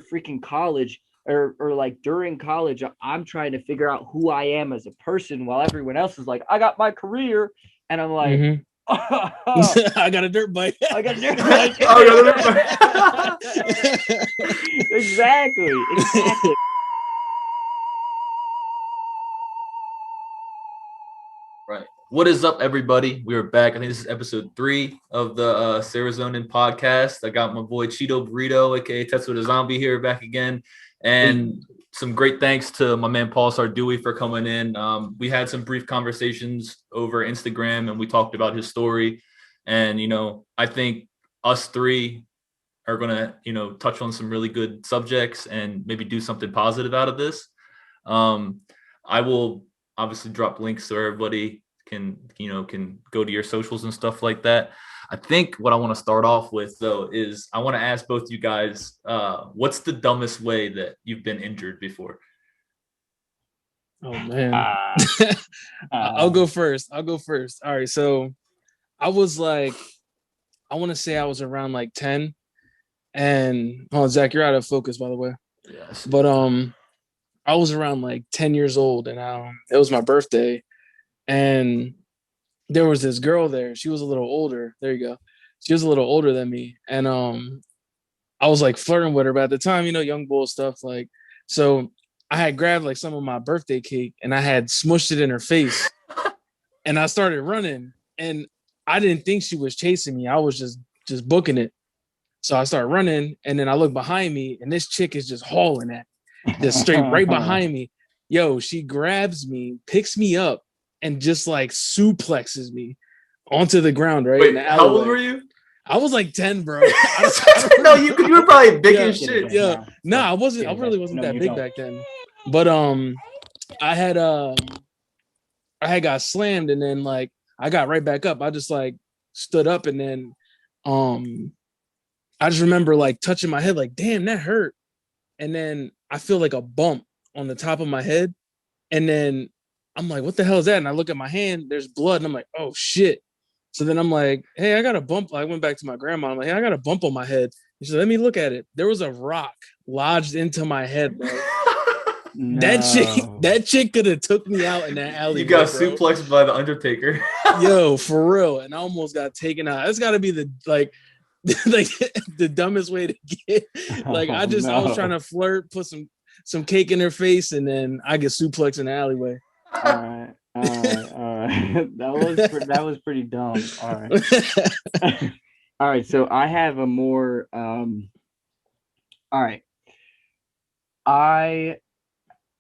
freaking college or like during college, I'm trying to figure out who I am as a person while everyone else is like, I got my career. And I'm like, I got a dirt bike. I got a dirt bike. I got a dirt bike. Exactly. Right. What is up, everybody? We are back. I think this is episode 3 of the Serozonin podcast. I got my boy Cheeto Burrito, aka Tetsuothezombie, here back again. And some great thanks to my man Paul Sarduy for coming in. We had some brief conversations over Instagram and we talked about his story. And, I think us three are going to, touch on some really good subjects and maybe do something positive out of this. I will obviously drop links so everybody can go to your socials and stuff like that. I think what I want to start off with, though, is I want to ask both you guys, what's the dumbest way that you've been injured before? Oh, man. I'll go first. All right. So I was like, I want to say I was around like 10. And, Zach, you're out of focus, by the way. Yes. But I was around like 10 years old and it was my birthday. And there was this girl there. She was a little older. There you go. She was a little older than me. And I was like flirting with her. But at the time, young bull stuff. Like, so I had grabbed like some of my birthday cake and I had smushed it in her face. And I started running. And I didn't think she was chasing me. I was just booking it. So I started running. And then I look behind me and this chick is just hauling at me. Just straight right behind me. Yo, she grabs me, picks me up, and just like suplexes me onto the ground, right? Wait, how old were you? I was like 10, bro. No, you were probably big as shit. Yeah. No, I wasn't. I really wasn't that big back then. But I had got slammed, and then like I got right back up. I just like stood up, and then I just remember like touching my head, like, damn, that hurt. And then I feel like a bump on the top of my head, and then I'm like, what the hell is that? And I look at my hand, there's blood. And I'm like, oh shit. So then I'm like, hey, I got a bump. I went back to my grandma. I'm like, hey, I got a bump on my head. She said, let me look at it. There was a rock lodged into my head, bro. No. That chick could have took me out in that alley. You got suplexed by the Undertaker. Yo, for real. And I almost got taken out. It's gotta be the dumbest way to get. Like I was trying to flirt, put some cake in her face, and then I get suplexed in the alleyway. All right. That was pretty dumb. All right. All right. So I have a more. All right. I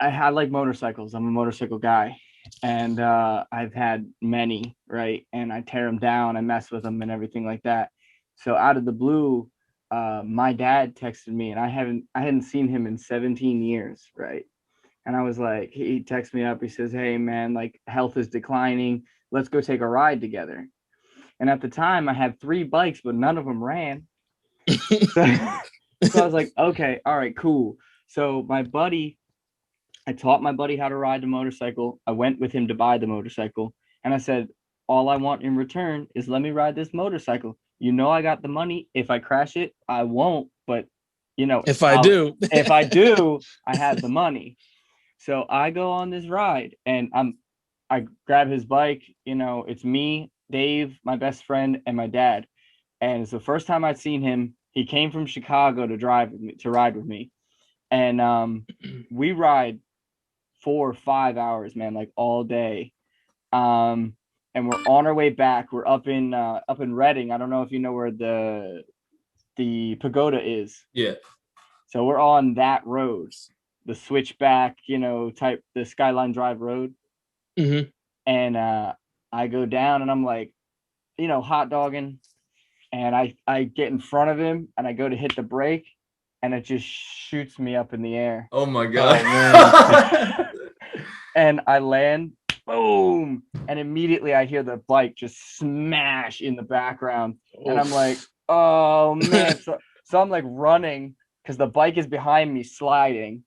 like motorcycles. I'm a motorcycle guy, and I've had many, right? And I tear them down, I mess with them, and everything like that. So out of the blue, my dad texted me, and I hadn't seen him in 17 years, right? And I was like, he texts me up. He says, hey, man, like health is declining. Let's go take a ride together. And at the time I had 3 bikes, but none of them ran. So I was like, okay, all right, cool. So I taught my buddy how to ride the motorcycle. I went with him to buy the motorcycle. And I said, all I want in return is let me ride this motorcycle. I got the money. If I crash it, I won't. But, if I do, I have the money. So I go on this ride and I grab his bike, it's me, Dave, my best friend, and my dad. And it's the first time I'd seen him. He came from Chicago to ride with me. And we ride 4 or 5 hours, man, like all day. And we're on our way back. We're up in Reading. I don't know if you know where the pagoda is. Yeah. So we're on that road. The switchback, type the Skyline Drive road. Mm-hmm. And I go down and I'm like, hot dogging. And I get in front of him and I go to hit the brake and it just shoots me up in the air. Oh my God. And I land, boom. And immediately I hear the bike just smash in the background. Oof. And I'm like, oh man. So I'm like running because the bike is behind me sliding.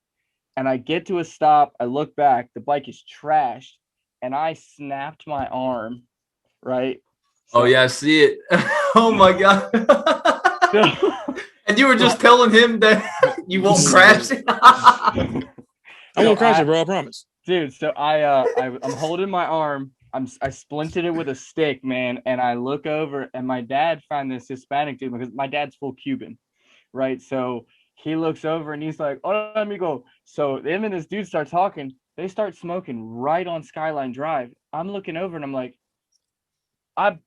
And I get to a stop. I look back. The bike is trashed. And I snapped my arm, right? So, oh, yeah, I see it. Oh, my God. And you were just telling him that You won't crash it. I won't crash it, bro. I promise. Dude, so I'm holding my arm. I splinted it with a stick, man, and I look over, and my dad found this Hispanic dude because my dad's full Cuban, right? So he looks over and he's like, "Oh, amigo." So him and this dude start talking. They start smoking right on Skyline Drive. I'm looking over and I'm like, I'm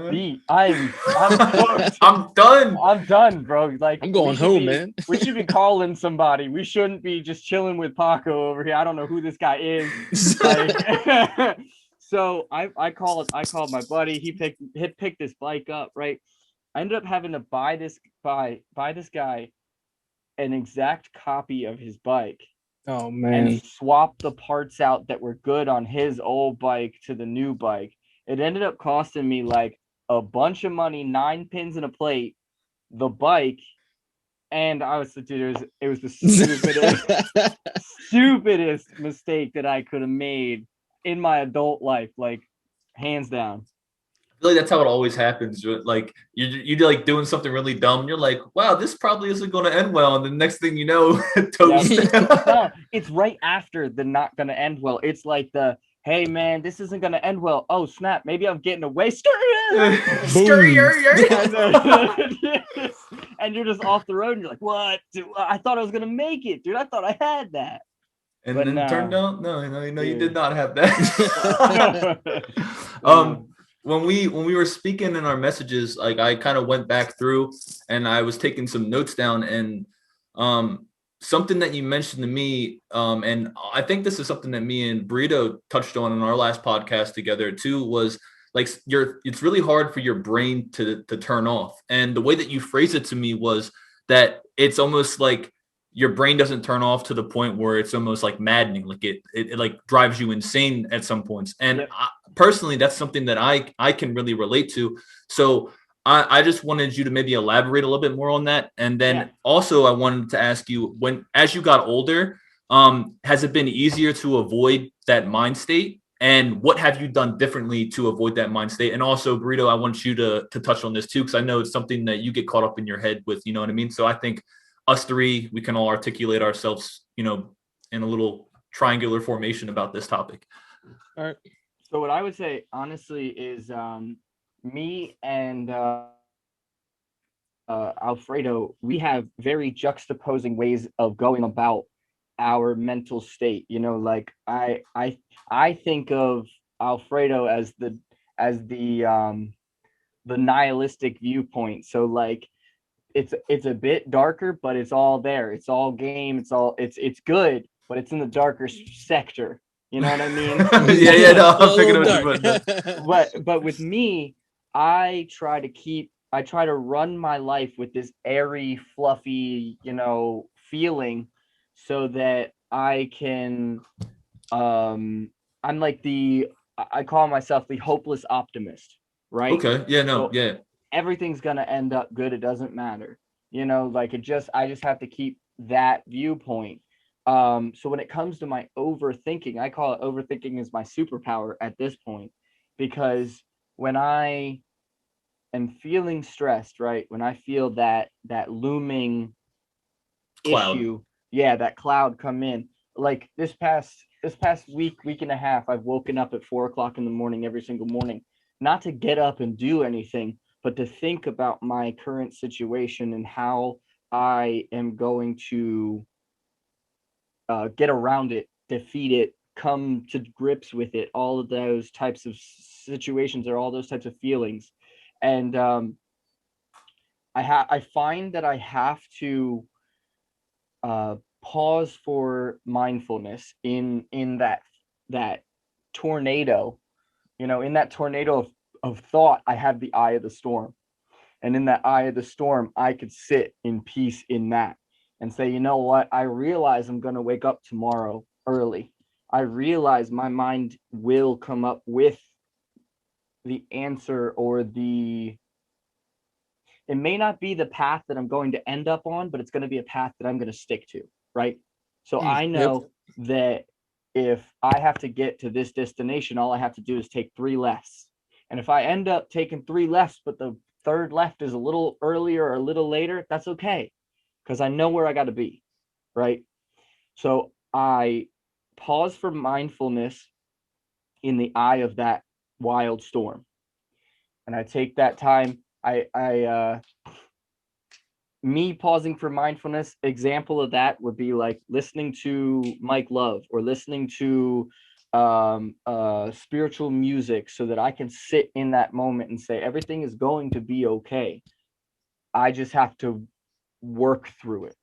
beat. I'm cooked. I'm done. I'm done, bro. Like, I'm going home, man. We should be calling somebody. We shouldn't be just chilling with Paco over here. I don't know who this guy is. Like, so I called my buddy. He picked this bike up, right? I ended up having to buy this guy an exact copy of his bike. Oh man. And swap the parts out that were good on his old bike to the new bike. It ended up costing me like a bunch of money, 9 pins and a plate, the bike, and I was, dude, it was the stupidest mistake that I could have made in my adult life, like hands down. I feel like that's how it always happens. Like you're like doing something really dumb. You're like, wow, this probably isn't going to end well. And the next thing you know, toast. No, it's right after the not going to end well. It's like the, hey man, this isn't going to end well. Oh snap, maybe I'm getting away. And you're just off the road and you're like, what? Dude, I thought I was going to make it, dude. I thought I had that. And but then turned out, no, you did not have that. When we were speaking in our messages, like I kind of went back through and I was taking some notes down, and something that you mentioned to me, and I think this is something that me and Burrito touched on in our last podcast together too, was like it's really hard for your brain to turn off. And the way that you phrased it to me was that it's almost like your brain doesn't turn off to the point where it's almost like maddening, like it like drives you insane at some points. And yep. Personally, that's something that I can really relate to. So I just wanted you to maybe elaborate a little bit more on that. And then also I wanted to ask you, as you got older, has it been easier to avoid that mind state? And what have you done differently to avoid that mind state? And also, Burrito, I want you to touch on this too, because I know it's something that you get caught up in your head with, you know what I mean? So I think us three, we can all articulate ourselves, in a little triangular formation about this topic. All right. So what I would say, honestly, is me and Alfredo, we have very juxtaposing ways of going about our mental state. Like I think of Alfredo as the nihilistic viewpoint. So like it's a bit darker, but it's all there. It's all game. It's good, but it's in the darker sector. You know what I mean? No, I'm picking up what you but with me, I try to run my life with this airy, fluffy, feeling, so that I can I'm like I call myself the hopeless optimist, right? Okay. Yeah, no, so everything's gonna end up good. It doesn't matter. Like I just have to keep that viewpoint. So when it comes to my overthinking, I call it overthinking is my superpower at this point, because when I am feeling stressed, right, when I feel that looming cloud issue, that cloud come in, like this past week and a half, I've woken up at 4:00 in the morning every single morning, not to get up and do anything, but to think about my current situation and how I am going to get around it, defeat it, come to grips with it, all of those types of situations or all those types of feelings. And I find that I have to pause for mindfulness in that tornado. In that tornado of thought, I have the eye of the storm. And in that eye of the storm, I could sit in peace in that and say, you know what? I realize I'm going to wake up tomorrow early. I realize my mind will come up with the answer, or it may not be the path that I'm going to end up on, but it's going to be a path that I'm going to stick to, right? So I know that if I have to get to this destination, all I have to do is take 3 lefts. And if I end up taking 3 lefts, but the third left is a little earlier or a little later, that's okay. because I know where I got to be, right? So I pause for mindfulness in the eye of that wild storm. And I take that time. Me pausing for mindfulness, example of that would be like listening to Mike Love or listening to spiritual music so that I can sit in that moment and say, everything is going to be okay. I just have to work through it,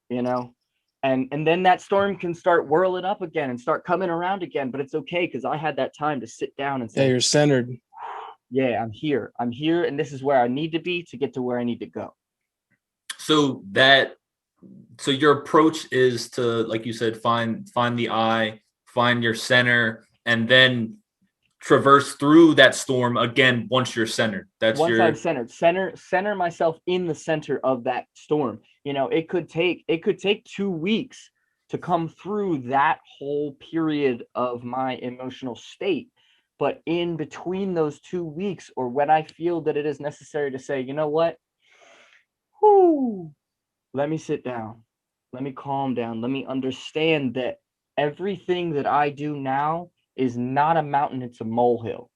you know? And then that storm can start whirling up again and start coming around again, but it's okay because I had that time to sit down and say, Yeah, you're centered. yeah, I'm here, and this is where I need to be to get to where I need to go. So your approach is to, like you said, find the eye, find your center, and then traverse through that storm again once you're centered. I'm centered, center myself in the center of that storm. You know, it could take 2 weeks to come through that whole period of my emotional state. But in between those 2 weeks, or when I feel that it is necessary to say, you know what, whoo, let me sit down, let me calm down, let me understand that everything that I do now is not a mountain, it's a molehill.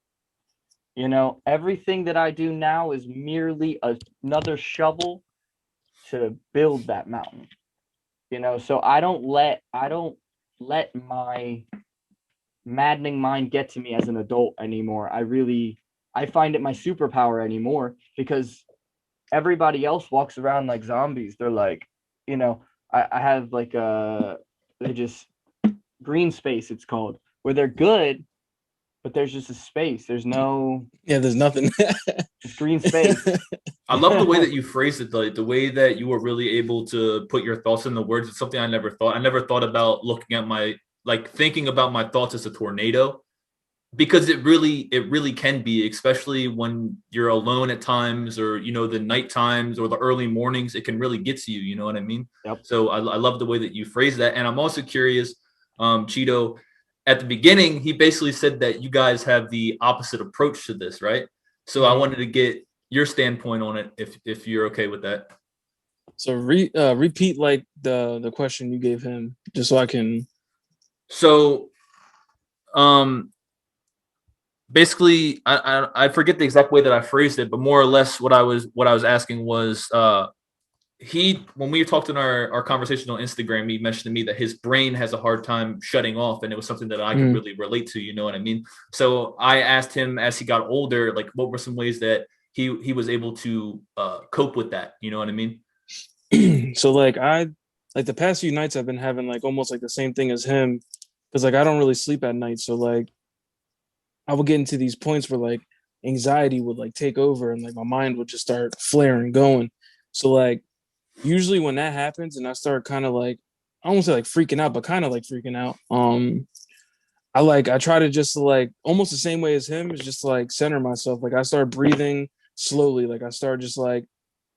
You know, everything that I do now is merely another shovel to build that mountain. You know, so I don't let my maddening mind get to me as an adult anymore. I find it my superpower anymore because everybody else walks around like zombies. They're like, you know, I have like they just green space, it's called, where they're good, but there's just a space. There's nothing. Just green space. I love the way that you phrased it, the way that you were really able to put your thoughts in the words. It's something I never thought about looking at thinking about my thoughts as a tornado, because it really can be, especially when you're alone at times, or, you know, the night times or the early mornings, it can really get to you. You know what I mean? Yep. So I love the way that you phrase that. And I'm also curious, Cheeto, at the beginning, he basically said that you guys have the opposite approach to this, right? So I wanted to get your standpoint on it, if you're okay with that. So repeat like the question you gave him, just so I can. So, basically, I forget the exact way that I phrased it, but more or less what I was asking was, when we talked in our conversation on Instagram, he mentioned to me that his brain has a hard time shutting off, and it was something that I could really relate to. You know what I mean? So I asked him, as he got older, like, what were some ways that he was able to cope with that? You know what I mean? So like the past few nights I've been having like almost like the same thing as him, because like I don't really sleep at night. So like I would get into these points where like anxiety would like take over and like my mind would just start flaring going. So like usually when that happens and I start kind of like, I won't say like freaking out, but kind of like freaking out. I try to just like almost the same way as him, is just like center myself. Like I start breathing slowly. Like I start just like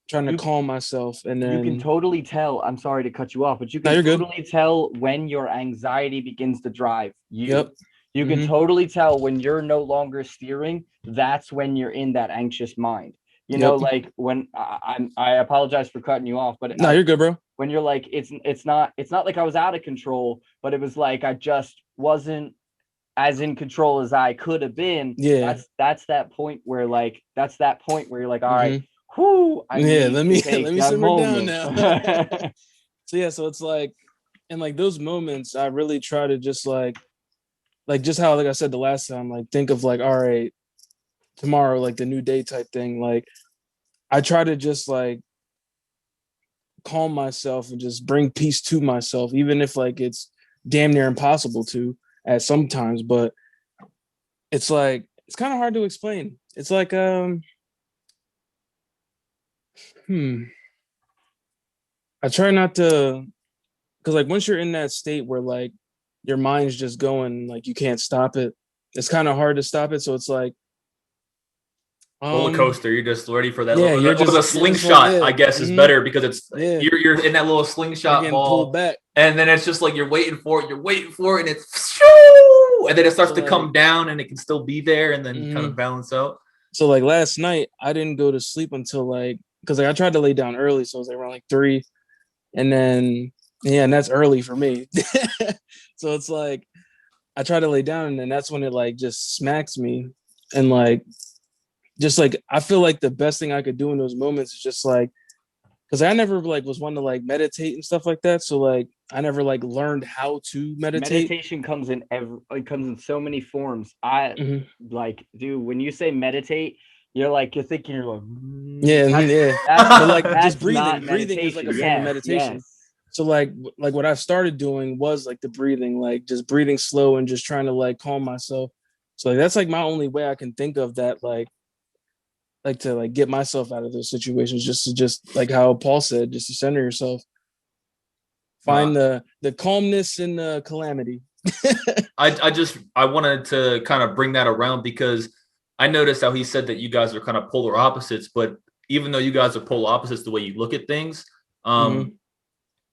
trying to calm myself, and then you can totally tell. I'm sorry to cut you off, but you can totally tell when your anxiety begins to drive you. Yep. You can totally tell when you're no longer steering. That's when you're in that anxious mind. You know, like when I apologize for cutting you off, but no, you're good, bro. When you're like, it's not like I was out of control, but it was like I just wasn't as in control as I could have been. Yeah. That's that point where you're like, all right, whoo, let me simmer down now. So it's like, and like those moments, I really try to just like just how, like I said the last time, like think of like, all right, tomorrow, like the new day type thing. Like I try to just like calm myself and just bring peace to myself, even if like it's damn near impossible to at sometimes. But it's like, it's kind of hard to explain. It's like I try not to, because like once you're in that state where like your mind's just going, like you can't stop it, it's kind of hard to stop it. So it's like roller coaster, you're just ready for that. Yeah, the slingshot, I guess, is better, because it's you're in that little slingshot ball, pulled back, and then it's just like you're waiting for it, and it's and then it starts to come down, and it can still be there, and then kind of balance out. So like last night, I didn't go to sleep until like, because like I tried to lay down early, so it was like around like 3, And then, yeah, and that's early for me. So it's like, I try to lay down and then that's when it like just smacks me. And like, just like, I feel like the best thing I could do in those moments is just like, because I never like was one to like meditate and stuff like that. So like, I never like learned how to meditate. Meditation comes in it comes in so many forms. I Mhm. like, dude, when you say meditate, you're thinking you're like, Yeah, yeah. But like just that's not breathing is like meditation. a form of Yes, meditation. yes. So like what I've started doing was like the breathing, like just breathing slow and just trying to like calm myself. So like that's like my only way I can think of that like to like get myself out of those situations, just like how Paul said, just to center yourself, find No, the calmness in the calamity. I wanted to kind of bring that around because I noticed how he said that you guys are kind of polar opposites, but even though you guys are polar opposites, the way you look at things, Mm-hmm. um,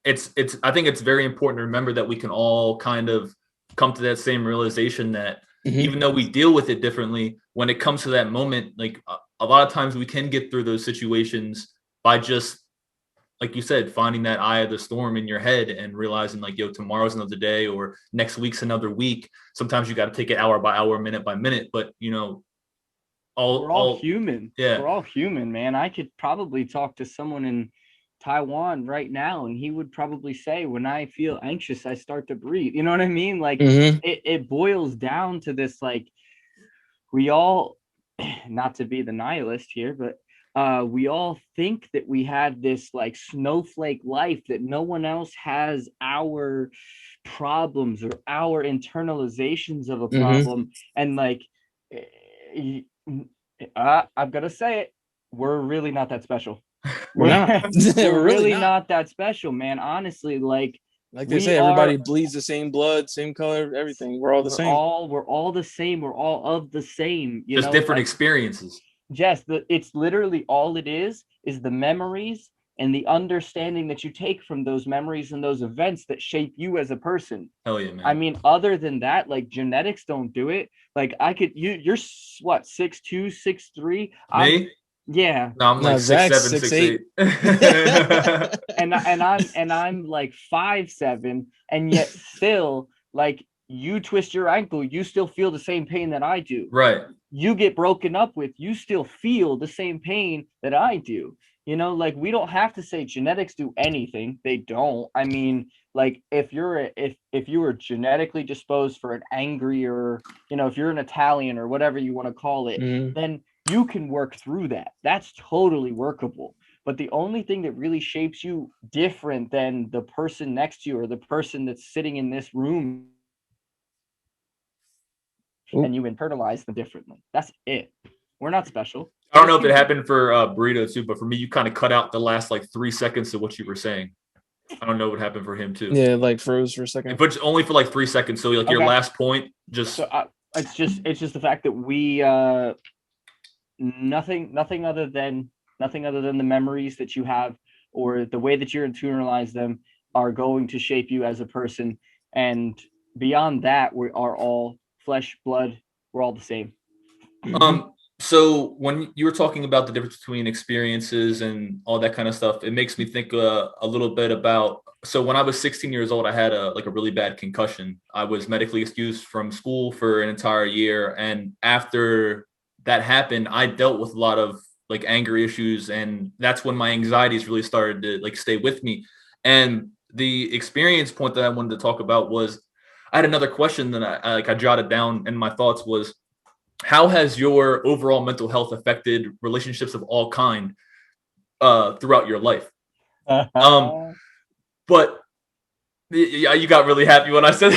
it's I think it's very important to remember that we can all kind of come to that same realization that Mm-hmm. even though we deal with it differently, when it comes to that moment, like a lot of times we can get through those situations by just like you said, finding that eye of the storm in your head and realizing like, yo, tomorrow's another day or next week's another week. Sometimes you got to take it hour by hour, minute by minute, but you know, We're all all, human. yeah, We're all human, man. I could probably talk to someone in Taiwan right now, and he would probably say, when I feel anxious, I start to breathe. You know what I mean? Like Mm-hmm. it boils down to this, like, we all, not to be the nihilist here, but we all think that we have this like snowflake life, that no one else has our problems or our internalizations of a Mm-hmm. problem. And like, I've got to say it, we're really not that special. We're not. We're We're really really not. not that special, man. Honestly, like, Like they we say, are everybody bleeds the same blood, same color, everything. We're all the same. we're all the same. We're all of the same, just different like, experiences. Jess, it's literally all it is the memories and the understanding that you take from those memories and those events that shape you as a person. Hell yeah, I man. mean, other than that, like, genetics don't do it. Like, I could, you're what, 6'2", 6'3"? I'm, Me? yeah. No, I'm like No, six, Zach's seven, six six, eight. eight. And I'm like 5'7", and yet still, like, you twist your ankle, you still feel the same pain that I do. Right. You get broken up with, you still feel the same pain that I do. Like, we don't have to say genetics do anything. They don't. I mean, like, if you were genetically disposed for an angry, or if you're an Italian or whatever you want to call it, Mm-hmm. then you can work through that. That's totally workable. But the only thing that really shapes you different than the person next to you or the person that's sitting in this room, and you internalize them differently. That's it. We're not special. I don't We're know if it human. happened for Burrito too, but for me, you kind of cut out the last like 3 seconds of what you were saying. I don't know what happened for him too. Yeah, like froze for a second. But only for like 3 seconds. So like your Okay. last point, just So it's just the fact that we nothing other than the memories that you have, or the way that you internalize them, are going to shape you as a person. And beyond that, we are all flesh, blood. We're all the same. Mm-hmm. So when you were talking about the difference between experiences and all that kind of stuff, it makes me think a little bit about. So when I was 16 years old, I had a really bad concussion. I was medically excused from school for an entire year, and after that happened, I dealt with a lot of like anger issues, and that's when my anxieties really started to like stay with me. And the experience point that I wanted to talk about was, I had another question that I jotted down, and my thoughts was, how has your overall mental health affected relationships of all kind throughout your life? Um, but yeah, you got really happy when I said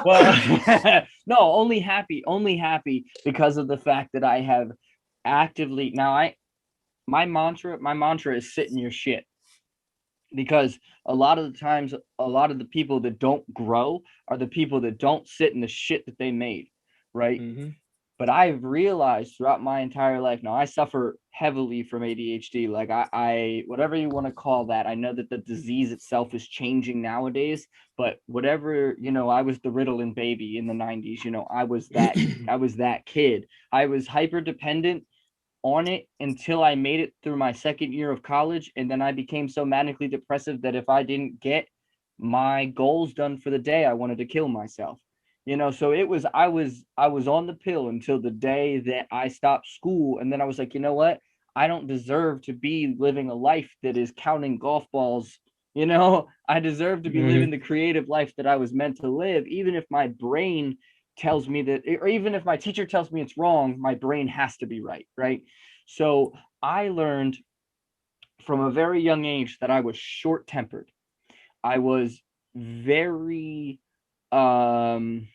Well, no, only happy because of the fact that I have actively now. My mantra is sit in your shit, because a lot of the times, a lot of the people that don't grow are the people that don't sit in the shit that they made, right? Mm-hmm. But I've realized throughout my entire life, now I suffer heavily from ADHD. Like, I whatever you want to call that. I know that the disease itself is changing nowadays, but whatever, I was the Ritalin baby in the 90s. I was that kid. I was hyper dependent on it until I made it through my second year of college. And then I became so manically depressive that if I didn't get my goals done for the day, I wanted to kill myself. So I was on the pill until the day that I stopped school. And then I was like, you know what? I don't deserve to be living a life that is counting golf balls. I deserve to be living the creative life that I was meant to live, even if my brain tells me that, or even if my teacher tells me it's wrong, my brain has to be right. Right. So I learned from a very young age that I was short tempered. I was very, um,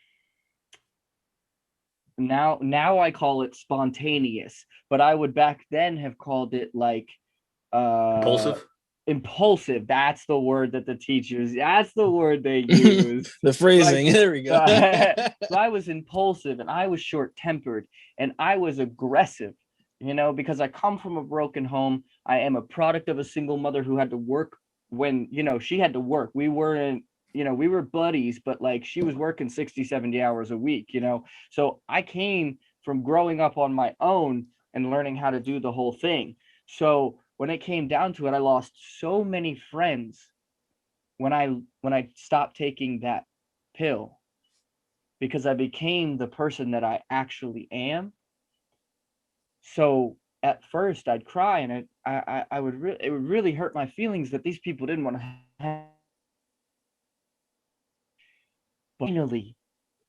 now I call it spontaneous, but I would back then have called it like uh impulsive. That's the word that the teachers, that's the word they use. The phrasing. Like, there we go. so I was impulsive and I was short tempered and I was aggressive, because I come from a broken home. I am a product of a single mother who had to work when, she had to work. We weren't, we were buddies, but like she was working 60, 70 hours a week, So I came from growing up on my own and learning how to do the whole thing. So when it came down to it, I lost so many friends when I stopped taking that pill, because I became the person that I actually am. So at first I'd cry and I would it would really hurt my feelings that these people didn't want to have. But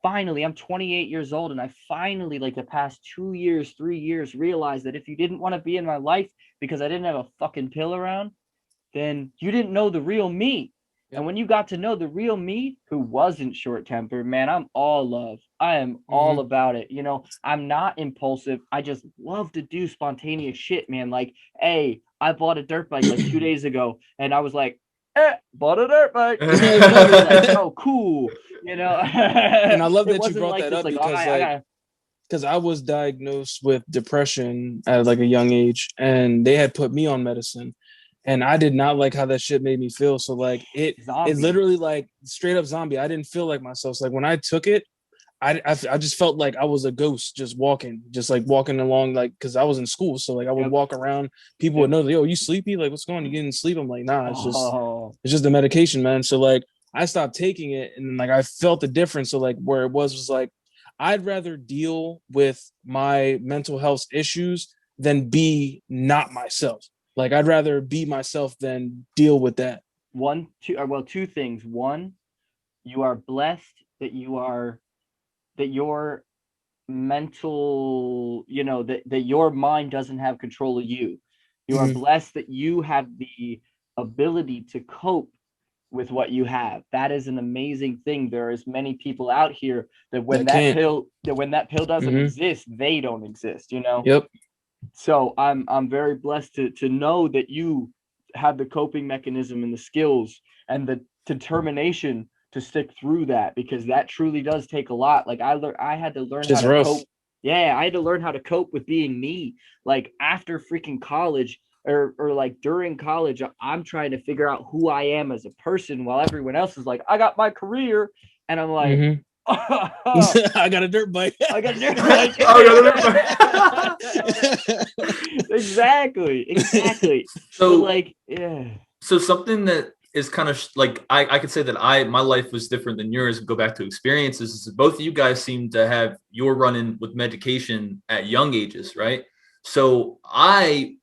finally, I'm 28 years old, and I finally, like the past 2 years, 3 years, realized that if you didn't want to be in my life because I didn't have a fucking pill around, then you didn't know the real me. And when you got to know the real me, who wasn't short tempered, man, I'm all love. I am all about it. I'm not impulsive. I just love to do spontaneous shit, man. Like, hey, I bought a dirt bike like 2 days ago, and I was like, bought a dirt bike. Like, oh, cool. And I love that you brought like that this, up like, because because I was diagnosed with depression at like a young age, and they had put me on medicine, and I did not like how that shit made me feel. So like it literally like straight up zombie. I didn't feel like myself. So like when I took it, I just felt like I was a ghost just walking along, like, because I was in school. So like I would walk around, people would know, yo, you sleepy? Like, what's going on? You getting sleep? I'm like, nah, it's just the medication, man. So like I stopped taking it, and like I felt the difference. So like where it was like I'd rather deal with my mental health issues than be not myself. Like I'd rather be myself than deal with that. Two things. One, you are blessed that your mental, that your mind doesn't have control of you. You are blessed that you have the ability to cope with what you have. That is an amazing thing. There is many people out here that when that pill doesn't exist, they don't exist, Yep. So I'm very blessed to know that you have the coping mechanism and the skills and the determination to stick through that, because that truly does take a lot. Like I had to learn how to cope. Yeah, I had to learn how to cope with being me. Like after freaking college, or like during college, I'm trying to figure out who I am as a person, while everyone else is like, I got my career, and I'm like, I got a dirt bike. I got a dirt bike. I got a dirt bike. Exactly. So like, yeah. So something that is kind of like I could say that my life was different than yours. Go back to experiences. Is both of you guys seem to have your run-in with medication at young ages, right? So I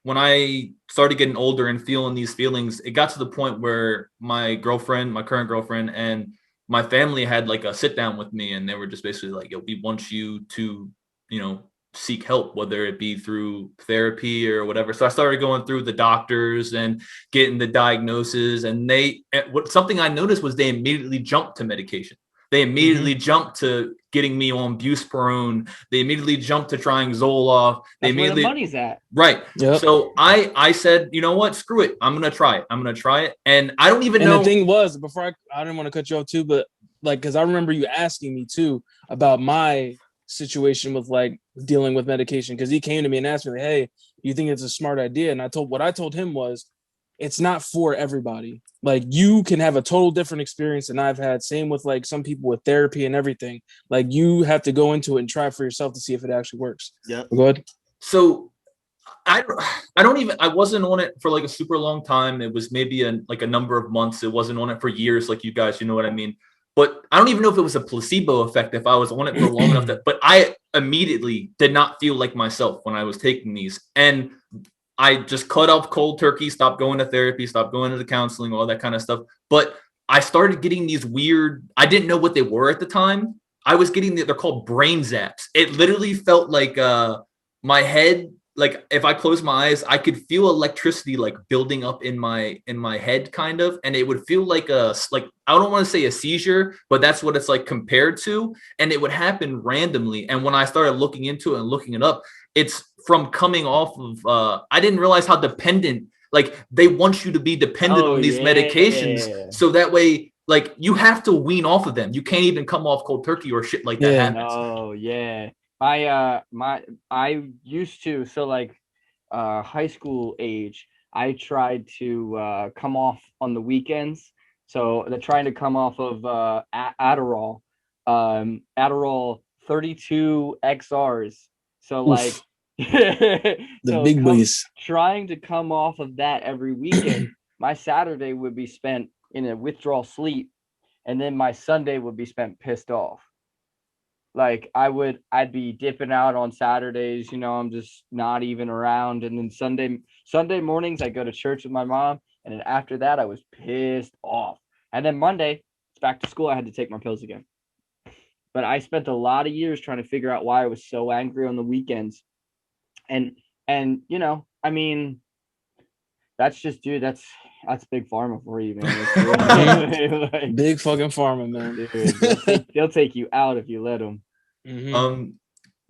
when I started getting older and feeling these feelings, it got to the point where my current girlfriend, and my family had like a sit down with me, and they were just basically like, yo, we want you to, seek help, whether it be through therapy or whatever. So I started going through the doctors and getting the diagnosis, and something I noticed was they immediately jumped to medication. They immediately jumped to getting me on buspirone. They immediately jumped to trying Zoloft. That's where the money's at. Right. Yep. So I said, you know what? Screw it. I'm going to try it. And I don't even know. And the thing was, before I didn't want to cut you off too, but like, because I remember you asking me too about my situation with like dealing with medication, because he came to me and asked me like, hey, you think it's a smart idea? And what I told him was, it's not for everybody. Like you can have a total different experience than I've had. Same with like some people with therapy and everything. Like you have to go into it and try for yourself to see if it actually works. Yeah. Go ahead. So I wasn't on it for like a super long time. It was maybe a number of months. It wasn't on it for years, like you guys, you know what I mean? But I don't even know if it was a placebo effect if I was on it for long enough but I immediately did not feel like myself when I was taking these. And I just cut off cold turkey, stopped going to therapy, stopped going to the counseling, all that kind of stuff. But I started getting these weird, I didn't know what they were at the time. I was getting, they're called brain zaps. It literally felt like my head, like if I closed my eyes, I could feel electricity like building up in my head kind of, and it would feel like I don't want to say a seizure, but that's what it's like compared to, and it would happen randomly. And when I started looking into it and looking it up, it's from coming off of I didn't realize how dependent, like they want you to be dependent on these medications, so that way like you have to wean off of them. You can't even come off cold turkey or shit like that happens. Oh yeah. I used to, so like high school age, I tried to come off on the weekends. So they're trying to come off of Adderall, Adderall 32 XRs. So like the so big boys. Trying to come off of that every weekend, my Saturday would be spent in a withdrawal sleep, and then my Sunday would be spent pissed off. Like I'd be dipping out on Saturdays, I'm just not even around. And then Sunday mornings, I go to church with my mom. And then after that, I was pissed off. And then Monday, it's back to school. I had to take my pills again. But I spent a lot of years trying to figure out why I was so angry on the weekends. And I mean, that's just, dude, that's big pharma for you, man. Like, big fucking pharma, man. Dude, they'll take you out if you let them. Mm-hmm.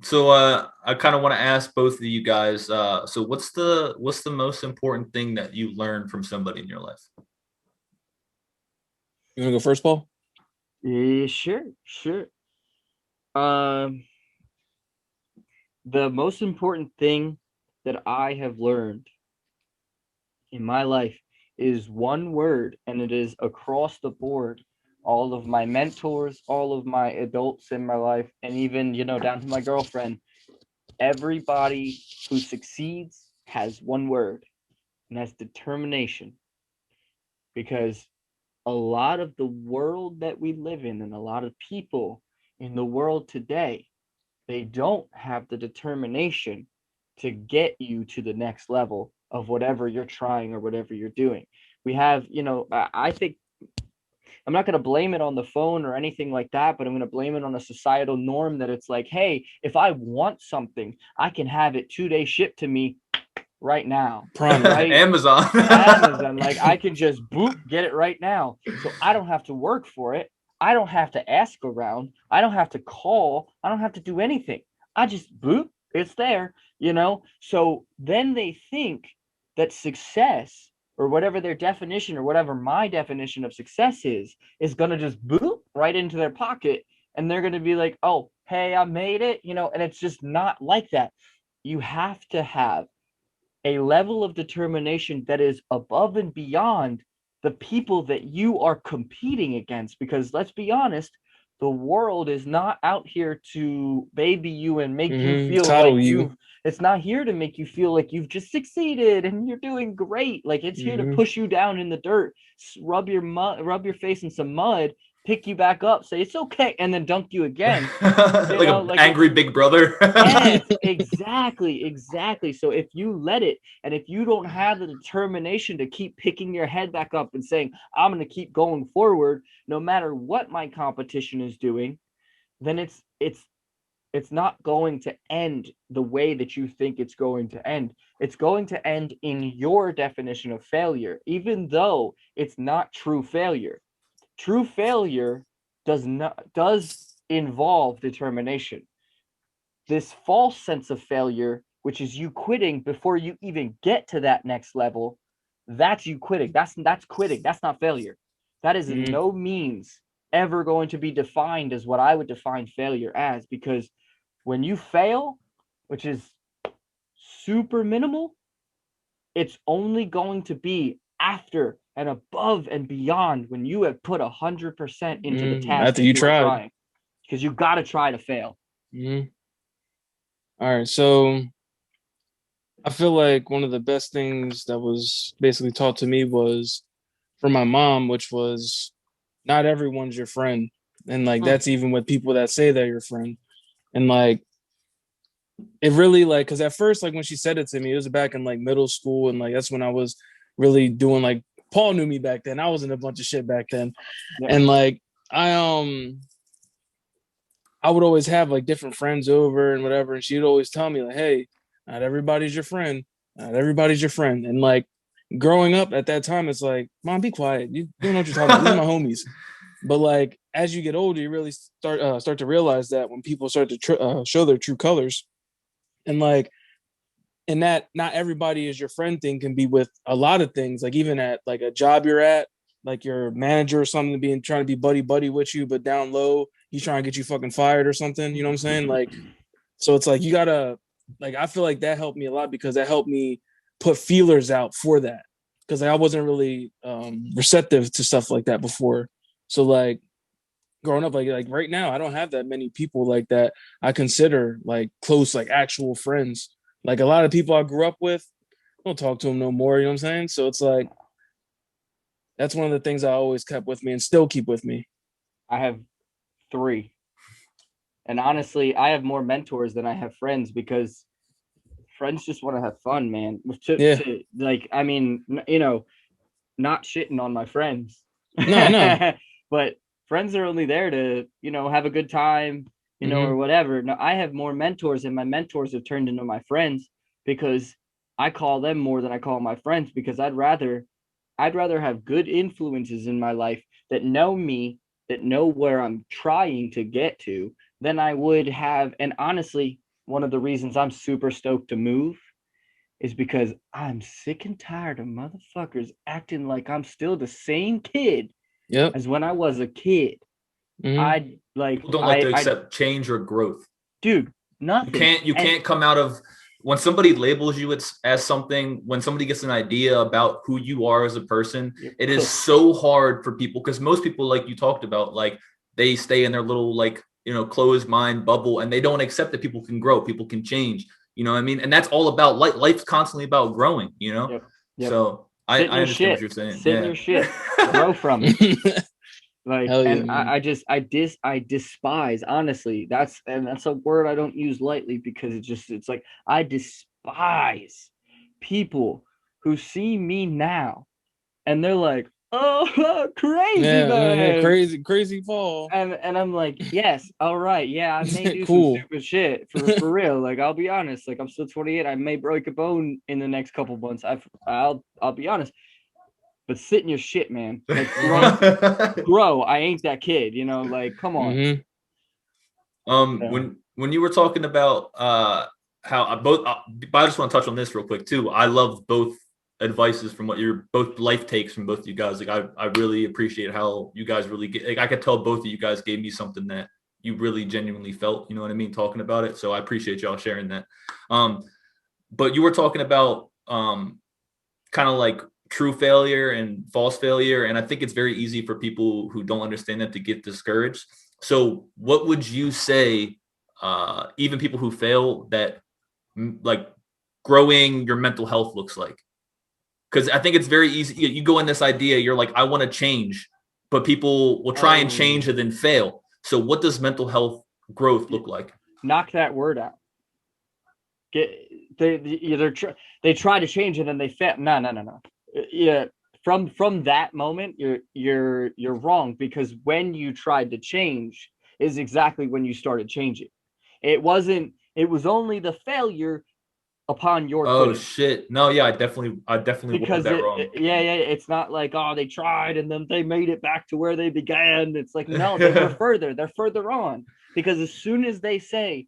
So I kind of want to ask both of you guys. So what's the most important thing that you learned from somebody in your life? You want to go first, Paul? Yeah, sure. The most important thing that I have learned in my life is one word, and it is across the board. All of my mentors, all of my adults in my life, and even, down to my girlfriend, everybody who succeeds has one word, and that's determination. Because a lot of the world that we live in and a lot of people in the world today, they don't have the determination to get you to the next level of whatever you're trying or whatever you're doing. We have, I think, I'm not going to blame it on the phone or anything like that, but I'm going to blame it on a societal norm that it's like, hey, if I want something, I can have it 2-day shipped to me right now. Prime, right? Amazon. Like I can just get it right now. So I don't have to work for it. I don't have to ask around. I don't have to call. I don't have to do anything. I just it's there, So then they think that success, or whatever their definition, or whatever my definition of success is going to just right into their pocket. And they're going to be like, oh, hey, I made it, and it's just not like that. You have to have a level of determination that is above and beyond the people that you are competing against. Because let's be honest, the world is not out here to baby you and make you feel like it's not here to make you feel like you've just succeeded and you're doing great. Like it's here to push you down in the dirt, rub your face in some mud, pick you back up, say it's okay, and then dunk you again. like an angry big brother. Yes, exactly. So if you let it, and if you don't have the determination to keep picking your head back up and saying, I'm going to keep going forward, no matter what my competition is doing, then it's not going to end the way that you think it's going to end. It's going to end in your definition of failure, even though it's not true failure. True failure does involve determination. This false sense of failure, which is you quitting before you even get to that next level, that's you quitting. That's quitting. That's not failure. That is in no means ever going to be defined as what I would define failure as, because when you fail, which is super minimal, it's only going to be after and above and beyond when you have put 100% into the task After that you you are tried. trying, because you got to try to fail. All right, so I feel like one of the best things that was basically taught to me was from my mom, which was not everyone's your friend. And like that's even with people that say they're your friend. And like it really like because at first, like when she said it to me, it was back in like middle school, and like that's when I was really doing like Paul knew me back then. I was in a bunch of shit back then. Yeah. And like I would always have like different friends over and whatever, and she'd always tell me like, "Hey, not everybody's your friend. Not everybody's your friend." And like growing up at that time, it's like, "Mom, be quiet. You don't know what you're talking about. These are my homies." But like as you get older, you really start to realize that when people start to show their true colors, and like, and that not everybody is your friend thing can be with a lot of things. Like even at like a job you're at, like your manager or something being trying to be buddy with you, but down low he's trying to get you fucking fired or something. You know what I'm saying? Like, so it's like you gotta like I feel like that helped me a lot because that helped me put feelers out for that because I wasn't really receptive to stuff like that before. So like growing up, like right now, I don't have that many people like that I consider like close, like actual friends. Like a lot of people I grew up with, I don't talk to them no more. You know what I'm saying? So it's like that's one of the things I always kept with me and still keep with me. I have 3. And honestly, I have more mentors than I have friends because friends just want to have fun, man. Yeah. Like, I mean, not shitting on my friends. No. But friends are only there to, have a good time, or whatever. No, I have more mentors, and my mentors have turned into my friends because I call them more than I call my friends because I'd rather have good influences in my life that know me, that know where I'm trying to get to, than I would have. And honestly, one of the reasons I'm super stoked to move is because I'm sick and tired of motherfuckers acting like I'm still the same kid as when I was a kid. I like People don't like to accept change or growth. Dude, nothing. You can't come out of when somebody labels you as something, when somebody gets an idea about who you are as a person, it is so hard for people because most people, like you talked about, like they stay in their little like closed mind bubble and they don't accept that people can grow, people can change. You know what I mean? And that's all about life. Life's constantly about growing, Yep. So I understand what you're saying. Sit in your shit. Grow from it. Like, yeah, and I despise, honestly, that's a word I don't use lightly because it's like I despise people who see me now and they're like, oh, crazy man, crazy Paul, and I'm like, yes, all right, yeah, I may do cool. some stupid shit for real. Like, I'll be honest, like I'm still 28, I may break a bone in the next couple months. I'll be honest. But sit in your shit, man. Like, grow. I ain't that kid, like, come on. When you were talking about how I just want to touch on this real quick too. I love both advices from both life takes from both of you guys. Like I really appreciate how you guys really get, like I could tell both of you guys gave me something that you really genuinely felt, you know what I mean, talking about it. So I appreciate y'all sharing that. But you were talking about kind of like true failure and false failure. And I think it's very easy for people who don't understand that to get discouraged. So what would you say, even people who fail, that like growing your mental health looks like? Because I think it's very easy. You go in this idea, you're like, I want to change, but people will try and change and then fail. So what does mental health growth look like? Knock that word out. They try to change and then they fail. No. Yeah, from that moment you're wrong, because when you tried to change is exactly when you started changing. It was only the failure upon your quitting. Shit, no, yeah, I definitely because that wrong. It's not like, oh, they tried and then they made it back to where they began. It's like, no, they're further on, because as soon as they say,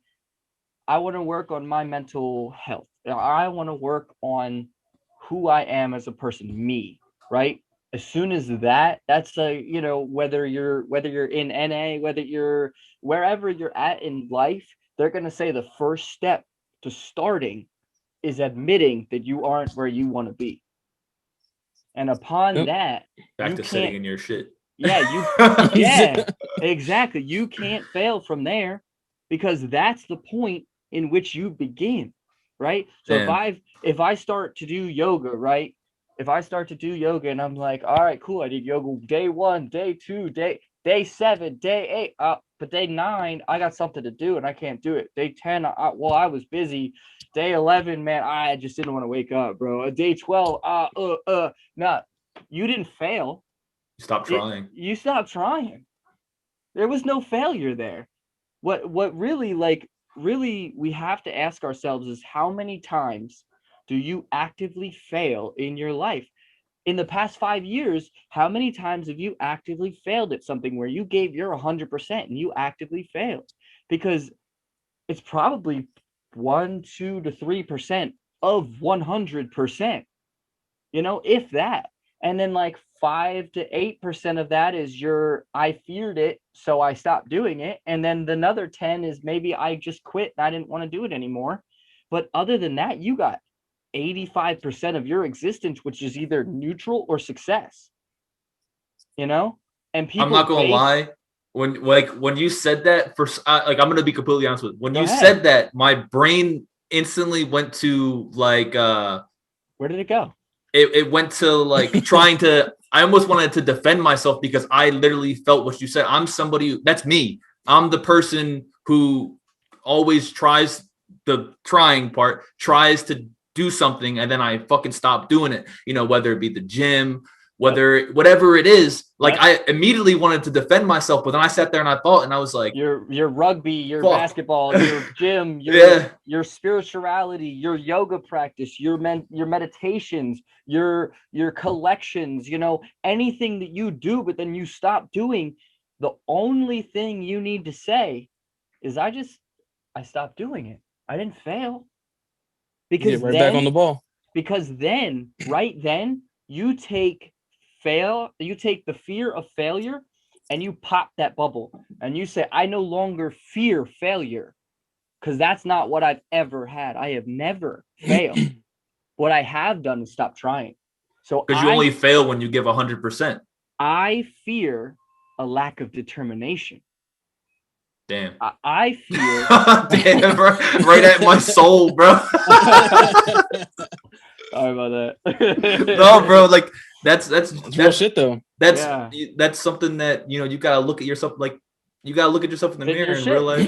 I want to work on my mental health, I want to work on who I am as a person, me, right? As soon as that's whether you're in NA, whether you're wherever you're at in life, they're going to say the first step to starting is admitting that you aren't where you want to be. And upon Yep. that, Back you to can't, sitting in your shit. yeah, exactly. You can't fail from there because that's the point in which you begin, right? So Damn. if I start to do yoga, right? If I start to do yoga and I'm like, all right, cool, I did yoga day 1, day 2, day 7, day 8, but day 9, I got something to do and I can't do it. Day 10, well, I was busy. Day 11, man, I just didn't want to wake up, bro. Day 12, nah, you didn't fail. Stop trying. You stopped trying. There was no failure there. What really, really we have to ask ourselves is how many times do you actively fail in your life? In the past 5 years, how many times have you actively failed at something where you gave your 100% and you actively failed? Because it's probably 1, 2 to 3% of 100%, if that. And then like 5 to 8% of that is I feared it, so I stopped doing it. And then another 10 is maybe I just quit and I didn't want to do it anymore. But other than that, you got 85% of your existence, which is either neutral or success, and I'm people not gonna lie. When you said that, I'm gonna be completely honest with you. When you said that, my brain instantly went to where did it go? It went to like trying to. I almost wanted to defend myself because I literally felt what you said. I'm somebody that's me. I'm the person who always tries to do something and then I fucking stop doing it. Whether it be the gym, whatever it is, I immediately wanted to defend myself, but then I sat there and I thought, and I was like, your rugby, your fuck. Basketball, your gym, your spirituality, your yoga practice, your meditations, your collections, anything that you do, but then you stop doing. The only thing you need to say is I stopped doing it. I didn't fail. Because back on the ball. Because then, right then, you take the fear of failure and you pop that bubble and you say, I no longer fear failure, because that's not what I've ever had. I have never failed. What I have done is stop trying. So because you only fail when you give 100%. I fear a lack of determination. Damn. I fear. Damn, bro. Right at my soul, bro. Sorry about that. No, bro. Like that's real shit though. That's something that you gotta look at yourself. Like you gotta look at yourself in the mirror and realize,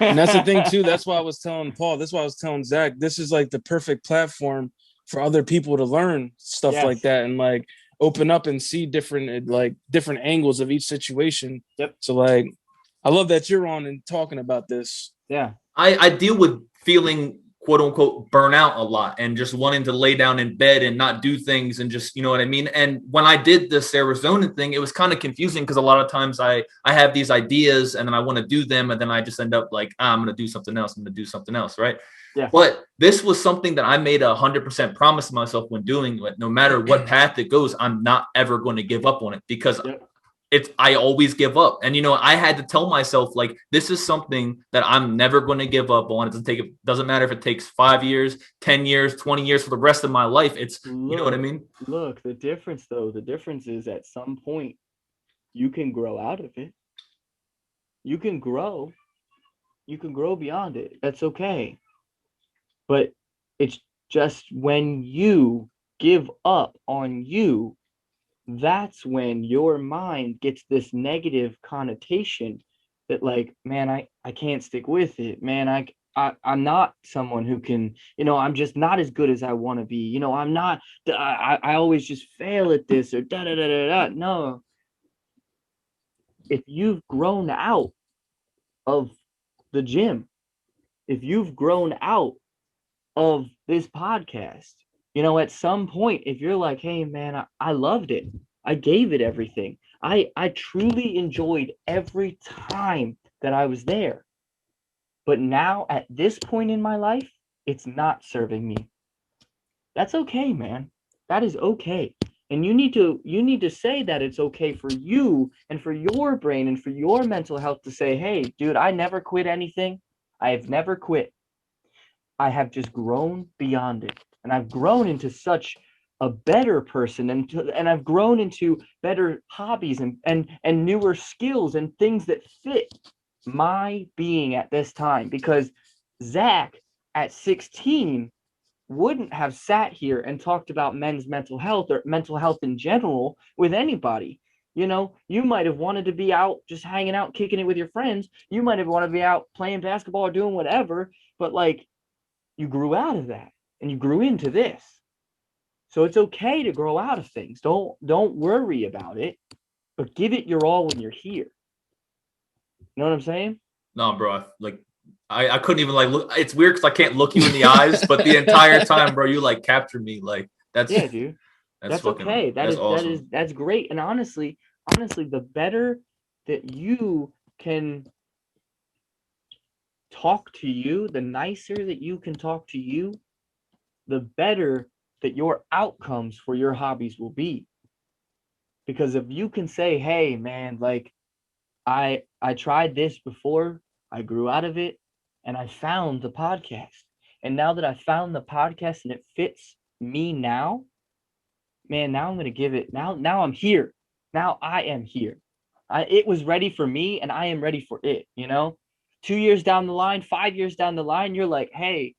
And that's the thing too. That's why I was telling Paul. That's why I was telling Zach. This is like the perfect platform for other people to learn stuff like that and like open up and see different angles of each situation. Yep. So like, I love that you're on and talking about this. Yeah. I deal with feeling quote unquote burnout a lot and just wanting to lay down in bed and not do things and just, you know what I mean? And when I did the Serozonin thing, it was kind of confusing because a lot of times I have these ideas and then I want to do them and then I just end up like, I'm going to do something else. Right. Yeah. But this was something that I made 100% promise to myself when doing it. No matter what path it goes, I'm not ever going to give up on it because I always give up. And, I had to tell myself, like, this is something that I'm never going to give up on. It doesn't matter if it takes 5 years, 10 years, 20 years for the rest of my life. You know what I mean? Look, the difference is at some point you can grow out of it. You can grow beyond it. That's okay. But it's just when you give up on you, that's when your mind gets this negative connotation that like, man, I can't stick with it, man. I'm not someone who can, I'm just not as good as I want to be, I'm not, I always just fail at this or da da da da da. No, if you've grown out of the gym, if you've grown out of this podcast, at some point, if you're like, hey man, I loved it, I gave it everything, I truly enjoyed every time that I was there, but now at this point in my life, it's not serving me. That's okay, man. That is okay. And you need to say that it's okay for you and for your brain and for your mental health to say, hey dude, I never quit anything. I have never quit. I have just grown beyond it. And I've grown into such a better person, and I've grown into better hobbies and newer skills and things that fit my being at this time. Because Zach at 16 wouldn't have sat here and talked about men's mental health or mental health in general with anybody. You know, you might have wanted to be out just hanging out, kicking it with your friends. You might have wanted to be out playing basketball or doing whatever, but like you grew out of that and you grew into this. So it's okay to grow out of things. Don't worry about it, but give it your all when you're here. You know what I'm saying? No, bro. I couldn't even like look. It's weird because I can't look you in the eyes, but the entire time, bro, you like captured me. Like that's Yeah, dude. That's fucking okay. that's awesome. That's great. And honestly, the better that you can talk to you, the nicer that you can talk to you, the better that your outcomes for your hobbies will be. Because if you can say, hey man, like I tried this before, I grew out of it, and I found the podcast. And now that I found the podcast and it fits me now, man, now I'm gonna give it. Now I'm here. Now I am here. It was ready for me, and I am ready for it. You know, 2 years down the line, 5 years down the line, you're like, hey,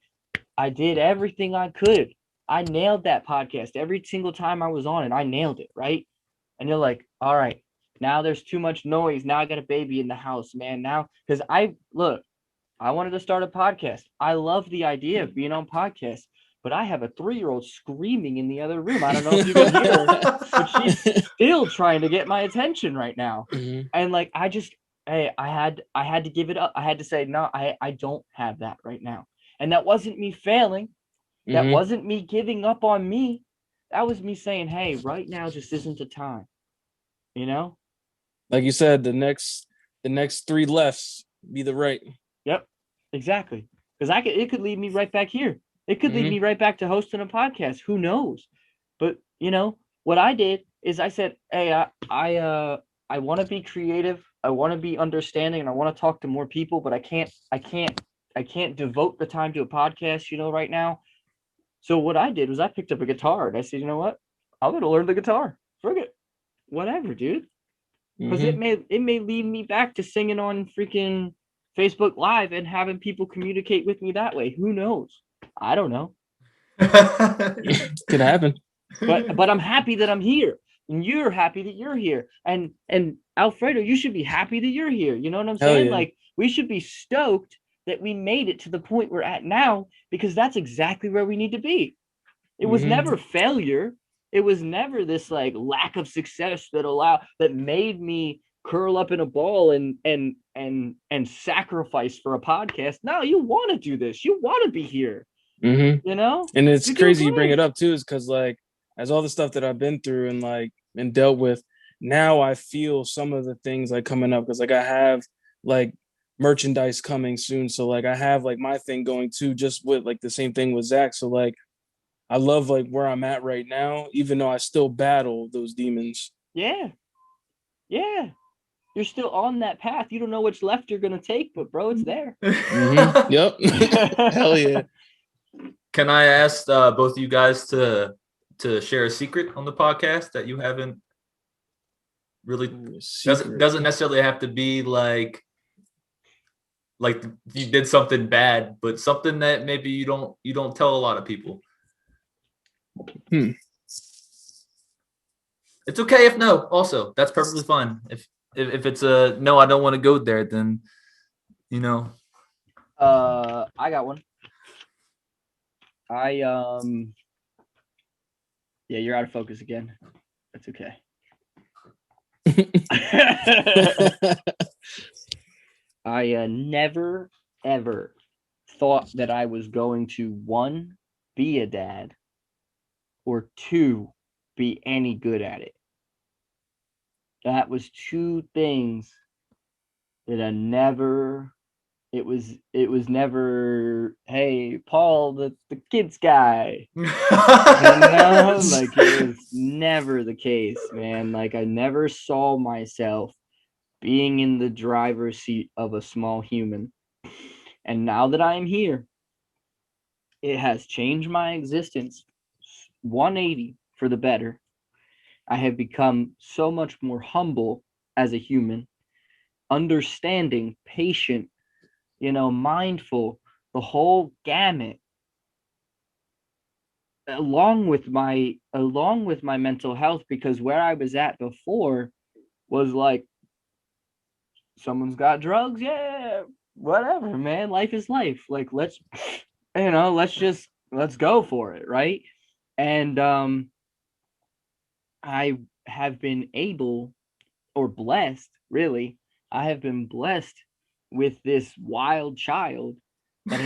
I did everything I could. I nailed that podcast every single time I was on it. I nailed it, right? And you're like, all right, now there's too much noise. Now I got a baby in the house, man. Now, because I wanted to start a podcast. I love the idea of being on podcasts, but I have a 3-year-old screaming in the other room. I don't know if you can hear her, but she's still trying to get my attention right now. Mhm. And like, I had to give it up. I had to say, no, I don't have that right now. And that wasn't me failing. That wasn't me giving up on me. That was me saying, hey, right now just isn't the time. You know? Like you said, the next 3 lefts be the right. Yep, exactly. Because it could lead me right back here. It could lead me right back to hosting a podcast. Who knows? But you know what I did is I said, hey, I want to be creative. I want to be understanding, and I want to talk to more people. But I can't devote the time to a podcast, you know, right now. So what I did was I picked up a guitar and I said, you know what? I'm gonna learn the guitar. Forget whatever, dude. Because it may lead me back to singing on freaking Facebook Live and having people communicate with me that way. Who knows? I don't know. Could happen. But I'm happy that I'm here. And you're happy that you're here. And Alfredo, you should be happy that you're here. You know what I'm saying? Yeah. Like we should be stoked that we made it to the point we're at now, because that's exactly where we need to be. It was never failure. It was never this like lack of success that made me curl up in a ball and sacrifice for a podcast. No, you want to do this. You want to be here. You know? And it's crazy you bring it up too, is because like as all the stuff that I've been through and dealt with, now I feel some of the things like coming up, because like I have like merchandise coming soon. So like I have like my thing going too, just with like the same thing with Zach. So like I love like where I'm at right now, even though I still battle those demons. Yeah. Yeah. You're still on that path. You don't know which left you're gonna take, but bro, it's there. Yep. Hell yeah. Can I ask both of you guys to share a secret on the podcast that you haven't really doesn't necessarily have to be like you did something bad, but something that maybe you don't tell a lot of people. It's okay if no. Also, that's perfectly fine. If it's a no, I don't want to go there, then you know. I got one. Yeah, you're out of focus again. That's okay. I never ever thought that I was going to, 1, be a dad, or 2, be any good at it. That was 2 things that I never. It was never, hey, Paul, the kids guy. You know? Like it was never the case, man. Like I never saw myself being in the driver's seat of a small human. And now that I am here, it has changed my existence 180. for the better. I have become so much more humble as a human, understanding, patient, mindful, the whole gamut, along with my mental health, because where I was at before was like, someone's got drugs, yeah, whatever, man, life is life, like, let's go for it, right? And I have been able, or blessed, really, I have been blessed with this wild child that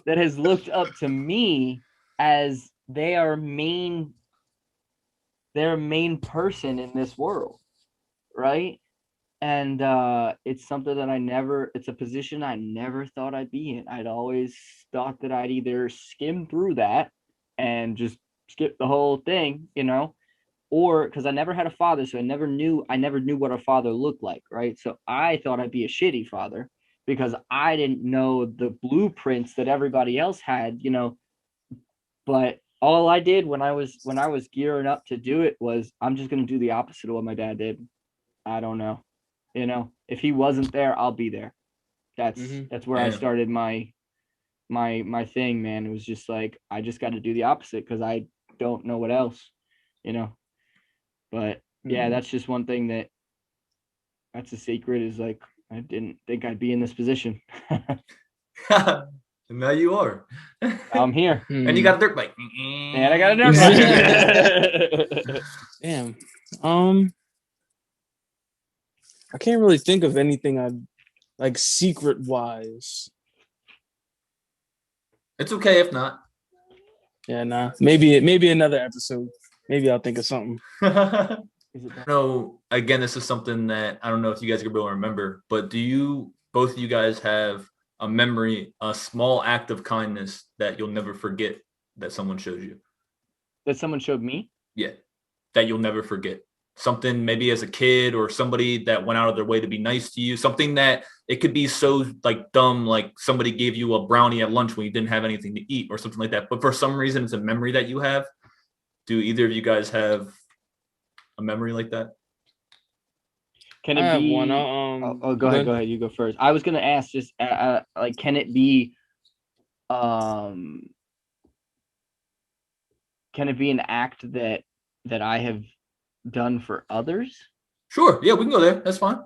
has looked up to me as their main person in this world, right? And it's something that it's a position I never thought I'd be in. I'd always thought that I'd either skim through that and just skip the whole thing, or because I never had a father, so I never knew what a father looked like, right? So I thought I'd be a shitty father because I didn't know the blueprints that everybody else had, but all I did when I was gearing up to do it was, I'm just going to do the opposite of what my dad did. I don't know. If he wasn't there, I'll be there. That's where I started my thing, man. It was just like, I just got to do the opposite because I don't know what else, but yeah, that's just one thing that's a secret, is like, I didn't think I'd be in this position. And now you are. I'm here. And you got a dirt bike. And I got a dirt bike. Damn. I can't really think of anything I'd like secret wise. It's okay if not. Yeah, nah. Maybe another episode. Maybe I'll think of something. No, again, this is something that I don't know if you guys are gonna be able to remember, but both of you guys have a memory, a small act of kindness that you'll never forget that someone showed you? That someone showed me? Yeah, that you'll never forget. Something maybe as a kid, or somebody that went out of their way to be nice to you. Something that it could be so like dumb, like somebody gave you a brownie at lunch when you didn't have anything to eat or something like that. But for some reason, it's a memory that you have. Do either of you guys have a memory like that? Can it be one? Go ahead. You go first. I was gonna ask, just like, can it be an act that I have done for others? Sure. Yeah, we can go there. That's fine.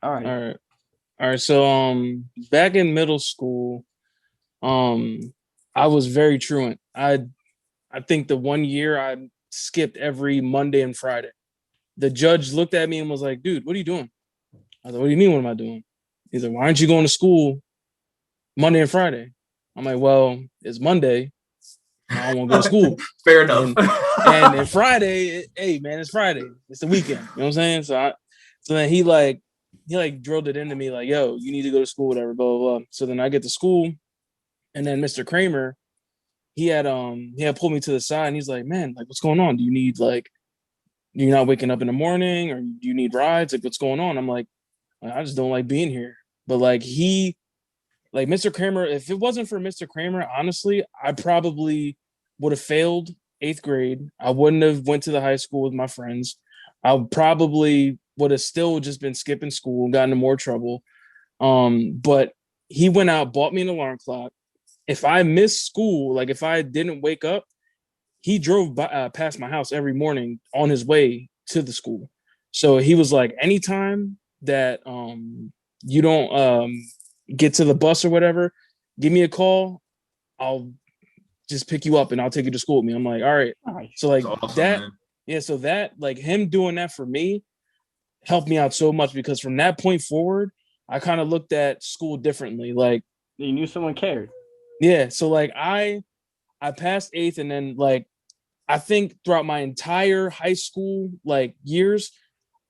All right. So back in middle school, I was very truant. I think the 1 year I skipped every Monday and Friday. The judge looked at me and was like, "Dude, what are you doing?" I was like, "What do you mean, what am I doing?" He's like, "Why aren't you going to school Monday and Friday?" I'm like, "Well, it's Monday. I don't want to go to school." Fair enough. And then Friday, hey man, it's Friday. It's the weekend. You know what I'm saying? So then he drilled it into me like, "Yo, you need to go to school, whatever, blah, blah, blah." So then I get to school, and then Mr. Kramer, he had pulled me to the side and he's like, "Man, like, what's going on? Do you need, like, you're not waking up in the morning, or do you need rides? Like, what's going on?" I'm like, "I just don't like being here." But like Mr. Kramer, if it wasn't for Mr. Kramer, honestly, I probably would have failed 8th grade. I wouldn't have went to the high school with my friends. I probably would have still just been skipping school and gotten into more trouble. But he went out, bought me an alarm clock. If I missed school, like if I didn't wake up, he drove past my house every morning on his way to the school. So he was like, anytime that you don't get to the bus or whatever, give me a call. I'll just pick you up and I'll take you to school with me. I'm like, all right. So like awesome, that, man. Yeah. So that, like, him doing that for me helped me out so much, because from that point forward, I kind of looked at school differently. Like, you knew someone cared. Yeah. So like I passed 8th, and then like I think throughout my entire high school like years,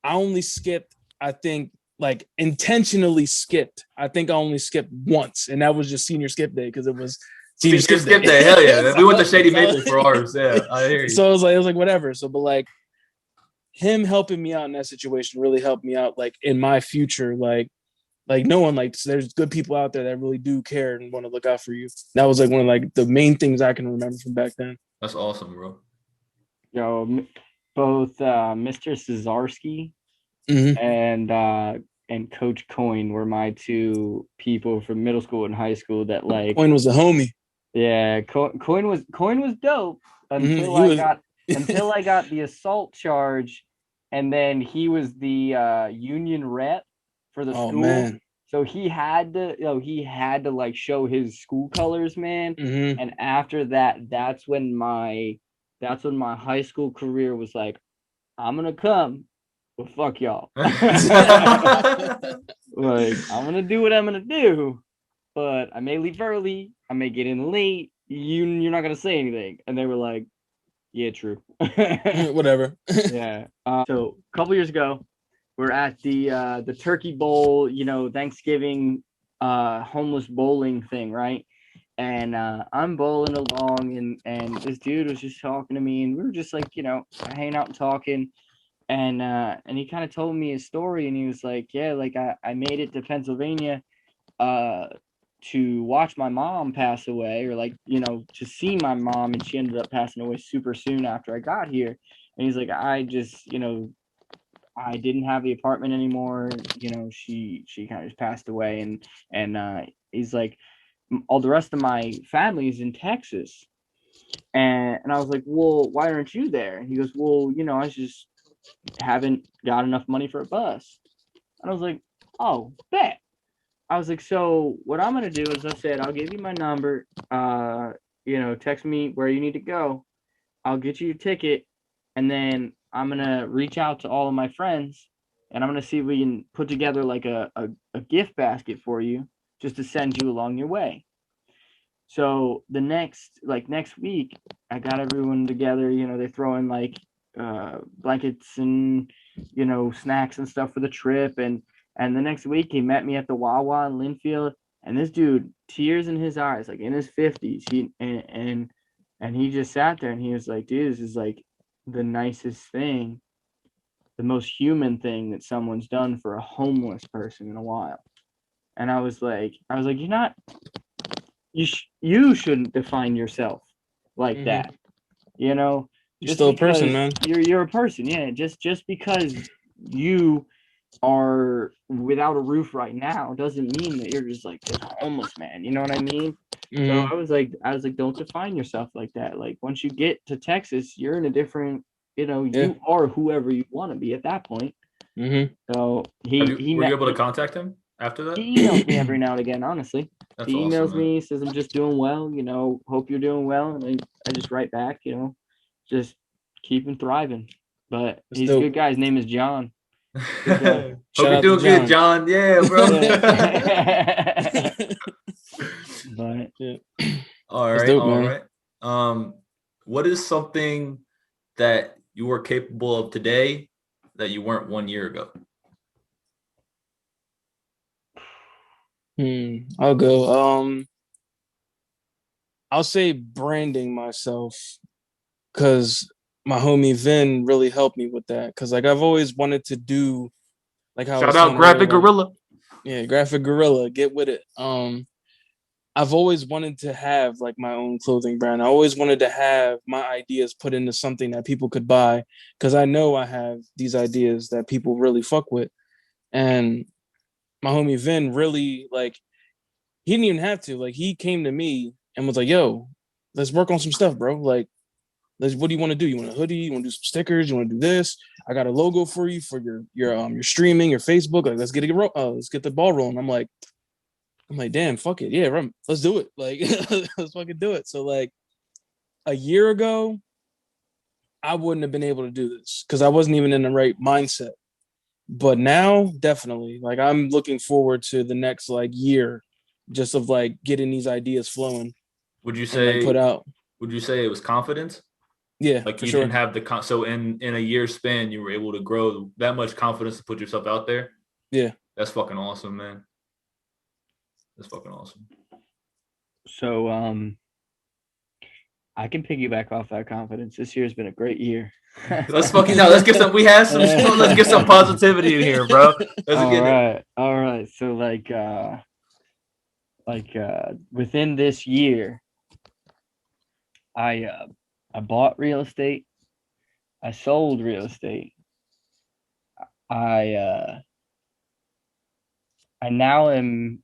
I only skipped, I think, like intentionally skipped. I think I only skipped once, and that was just senior skip day, because it was senior skip day. Hell yeah. We went to Shady Maple for ours. Yeah, I hear you. So it was like whatever. So, but like him helping me out in that situation really helped me out, like in my future, like like no one, like there's good people out there that really do care and want to look out for you. That was like one of like the main things I can remember from back then. That's awesome, bro. Both Mr. Cesarsky Mm-hmm. and Coach Coyne were my two people from middle school and high school that like. Coyne was a homie. Yeah, Coyne was dope Mm-hmm. until He was. I got the assault charge, and then he was the union rep for the Oh school. man. So he had to, he had to like show his school colors, man. Mm-hmm. And after that, that's when my high school career was like, I'm gonna come, but fuck y'all. Like, I'm gonna do what I'm gonna do, but I may leave early, I may get in late. You're not gonna say anything. And they were like, yeah, true. Whatever. Yeah. So a couple years ago, we're at the Turkey Bowl, Thanksgiving homeless bowling thing, right? And I'm bowling along, and this dude was just talking to me, and we were just like, hanging out and talking. And he kind of told me his story, and he was like, yeah, like I made it to Pennsylvania to watch my mom pass away, or like, to see my mom, and she ended up passing away super soon after I got here. And he's like, I just, I didn't have the apartment anymore. She kind of just passed away, and he's like, all the rest of my family is in Texas. And I was like, well, why aren't you there? And he goes, well, I just haven't got enough money for a bus. And I was like, oh, bet. I was like, so what I'm gonna do is, I said, I'll give you my number. Text me where you need to go. I'll get you your ticket, and then I'm gonna reach out to all of my friends, and I'm gonna see if we can put together like a gift basket for you, just to send you along your way. So the next week, I got everyone together. They throw in like blankets and snacks and stuff for the trip, and the next week he met me at the Wawa in Linfield, and this dude, tears in his eyes, like in his 50s, and he just sat there, and he was like, dude, this is like the nicest thing, the most human thing that someone's done for a homeless person in a while. And you're not, you shouldn't define yourself like Mm-hmm. that, you know You're just still a person, because man. you're a person. Yeah, just because you are without a roof right now doesn't mean that you're just like this homeless man, you know what I mean? So Mm-hmm. I was like, don't define yourself like that. Like, once you get to Texas, you're in a different, Yeah. you are whoever you want to be at that point. Mm-hmm. So Were you able to contact him after that? he emails me every now and again, honestly. That's He awesome, emails man. me, says I'm just doing well, hope you're doing well. And I just write back, just keeping thriving. But That's he's a dope. good guy. His name is John. Good guy. Hope Shout you're out to doing good, John. John. Yeah, bro. Yeah. But Yeah. All That's right, dope, all man. right. What is something that you are capable of today that you weren't 1 year ago? I'll go. I'll say branding myself, because my homie Vin really helped me with that. Because like I've always wanted to do, like how I Shout was out saying earlier, Graphic like, Gorilla. yeah, graphic gorilla, get with it. I've always wanted to have like my own clothing brand. I always wanted to have my ideas put into something that people could buy, because I know I have these ideas that people really fuck with. And my homie Vin really, like, he didn't even have to. Like, he came to me and was like, "Yo, let's work on some stuff, bro. Like, what do you want to do? You want a hoodie? You want to do some stickers? You want to do this? I got a logo for you for your streaming, your Facebook. Like, let's get the ball rolling." I'm like, damn, fuck it, yeah, right, let's do it. Like, let's fucking do it. So like a year ago, I wouldn't have been able to do this because I wasn't even in the right mindset. But now, definitely, like I'm looking forward to the next like year, just of like getting these ideas flowing Would you and like put say out. would you say it was confidence? Yeah, Like for you didn't sure. have so in a year span you were able to grow that much confidence to put yourself out there? Yeah. That's fucking awesome, man. That's fucking awesome. so I can piggyback off that confidence. This year has been a great year. Let's fucking no. Let's get some. We have some. Let's get some positivity in here, bro. Let's get it. All right. So within this year, I bought real estate. I sold real estate. I now am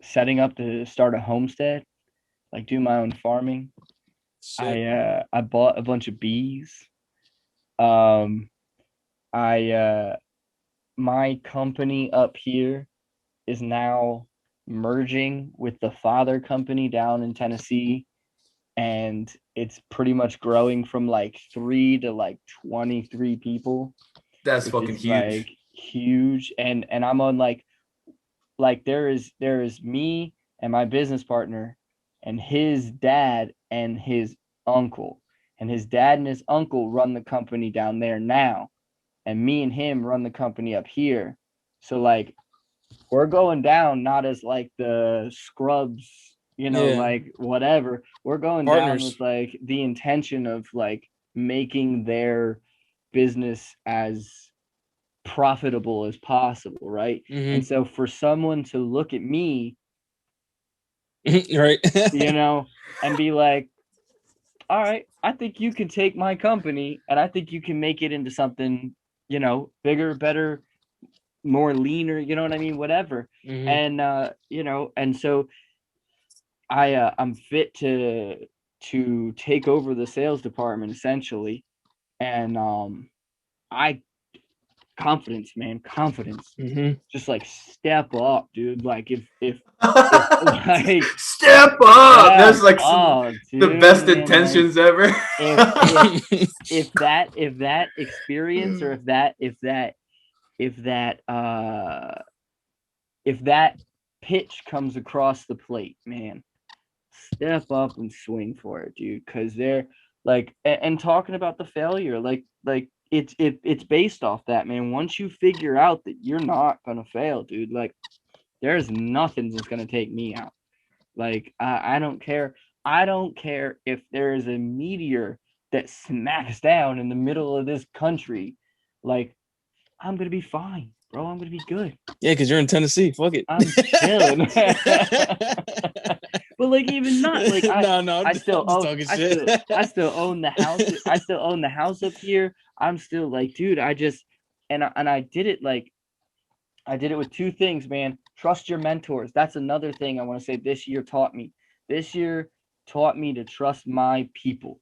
setting up to start a homestead, like do my own farming. I bought a bunch of bees. I my company up here is now merging with the father company down in Tennessee, and it's pretty much growing from like 3 to like 23 people. That's fucking huge. Like huge, and I'm on like there is me and my business partner and his dad and his uncle, and his dad and his uncle run the company down there now, and me and him run the company up here. So like we're going down not as like the scrubs, like whatever. We're going down with like the intention of like making their business as profitable as possible, right? Mm-hmm. And so for someone to look at me, right, and be like, all right, I think you can take my company and I think you can make it into something, bigger, better, more leaner, you know what I mean? Whatever. Mm-hmm. And and so I'm fit to take over the sales department essentially. And confidence, man, confidence. Mm-hmm. Just like step up, dude. Like if like step up. That's like the best intentions ever. If that experience, or if that pitch comes across the plate, man, step up and swing for it, dude. Because they're like, and talking about the failure, like it's based off that, man. Once you figure out that you're not gonna fail, dude, like there's nothing that's gonna take me out. Like I don't care. I don't care if there is a meteor that smacks down in the middle of this country. Like I'm gonna be fine, bro. I'm gonna be good. Yeah, because you're in Tennessee. Fuck it. I'm chilling. But like even not like I still own the house. I still own the house up here. I'm still like, dude, I just and I did it like I did it with two things, man. Trust your mentors. That's another thing I want to say this year taught me. This year taught me to trust my people.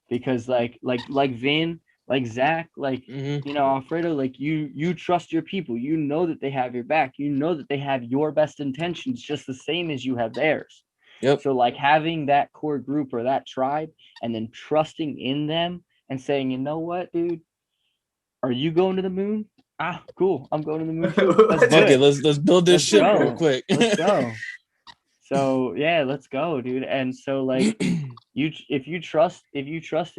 Because like Vin, like Zach, like Alfredo, like you trust your people. You know that they have your back. You know that they have your best intentions just the same as you have theirs. Yep. So like having that core group or that tribe, and then trusting in them and saying, you know what, dude, are you going to the moon? Ah, cool. I'm going to the moon too. Let's build this ship real quick. Let's go. So yeah, let's go, dude. And so like if you trust in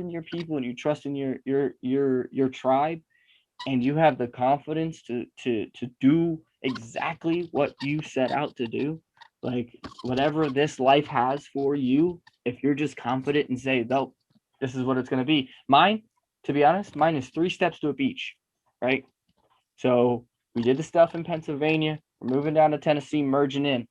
your people and you trust in your tribe, and you have the confidence to do exactly what you set out to do, like whatever this life has for you, if you're just confident and say, no, this is what it's going to be. Mine, to be honest, mine is 3 steps to a beach, right? So we did the stuff in Pennsylvania. We're moving down to Tennessee, merging in.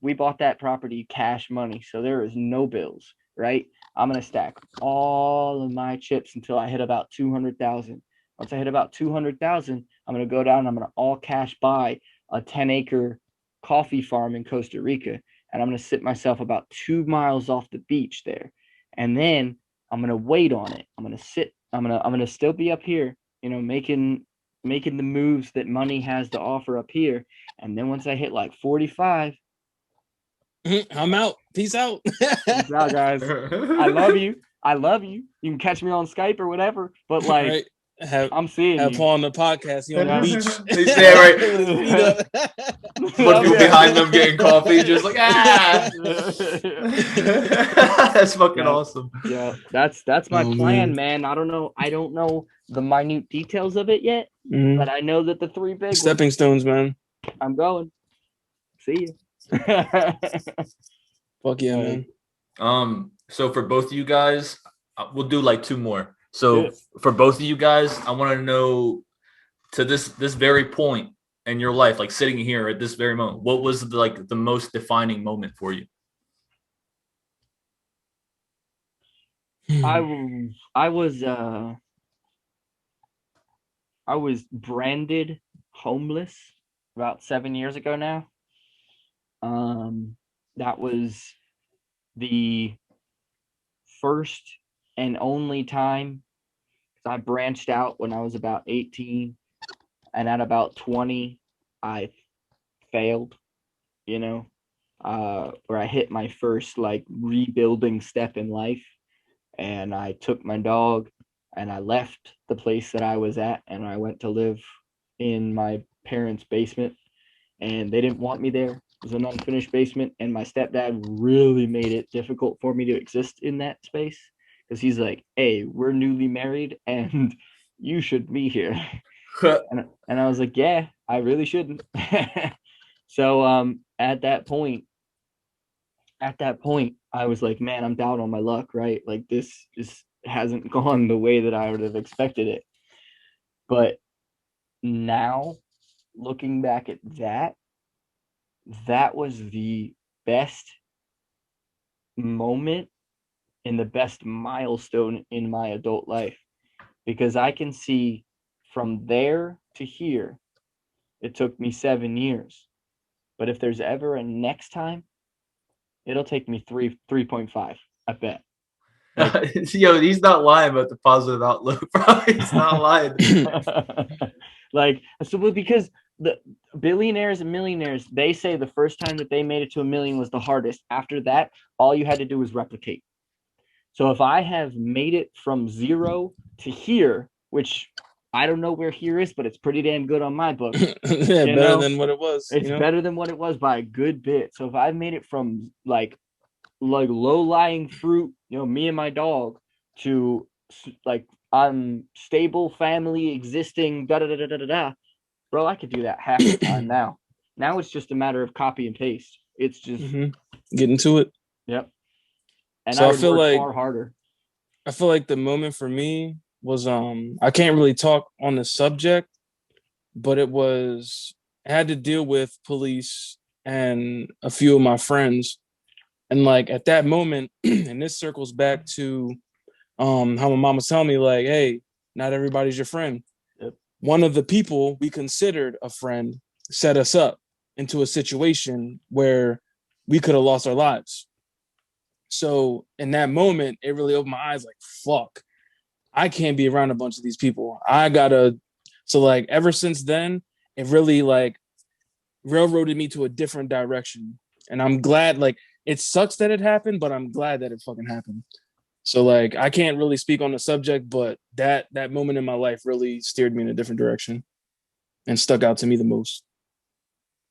We bought that property cash money, so there is no bills, right? I'm going to stack all of my chips until I hit about 200,000. Once I hit about 200,000, I'm going to go down, I'm going to all cash buy a 10-acre coffee farm in Costa Rica, and I'm going to sit myself about 2 miles off the beach there. And then I'm going to wait on it. I'm going to still be up here, making the moves that money has to offer up here. And then once I hit like 45, I'm out. Peace out. Peace out, guys. I love you. You can catch me on Skype or whatever, but like I'm seeing have you. Paul on the podcast. You on the beach. But people behind them getting coffee, just like That's fucking awesome. Yeah, that's my plan, man. I don't know the minute details of it yet, but I know that the 3 big stepping stones, man. I'm going. See you. Fuck yeah, man. So for both of you guys, we'll do like two more. So for both of you guys, I want to know to this very point in your life, like sitting here at this very moment, what was the most defining moment for you? I was branded homeless about 7 years ago now. That was the first and only time I branched out when I was about 18, and at about 20, I failed, where I hit my first like rebuilding step in life, and I took my dog and I left the place that I was at, and I went to live in my parents' basement, and they didn't want me there. It was an unfinished basement, and my stepdad really made it difficult for me to exist in that space because he's like, "Hey, we're newly married, and you should be here." And I was like, "Yeah, I really shouldn't." So at that point, I was like, "Man, I'm down on my luck, right? Like this hasn't gone the way that I would have expected it." But now, looking back at that was the best moment and the best milestone in my adult life, because I can see from there to here, it took me 7 years. But if there's ever a next time, it'll take me 3.5, I bet. Yo, he's not lying about the positive outlook, bro. He's not lying. Like, so because the billionaires and millionaires, they say the first time that they made it to $1 million was the hardest. After that, all you had to do was replicate. So if I have made it from 0 to here, which I don't know where here is, but it's pretty damn good on my book. Better than what it was. It's better than what it was by a good bit. So if I've made it from like low-lying fruit, me and my dog, to like I'm stable family existing, bro, I could do that half the time now. Now it's just a matter of copy and paste. It's just getting to it. Yep. And so I feel like far harder. I feel like the moment for me was I can't really talk on the subject, but it had to deal with police and a few of my friends. And like at that moment, and this circles back to how my mom was telling me, like, hey, not everybody's your friend. Yep. One of the people we considered a friend set us up into a situation where we could have lost our lives. So in that moment, it really opened my eyes, like, fuck, I can't be around a bunch of these people. So like ever since then, it really like railroaded me to a different direction. And I'm glad, like, it sucks that it happened, but I'm glad that it fucking happened. So like I can't really speak on the subject, but that moment in my life really steered me in a different direction and stuck out to me the most.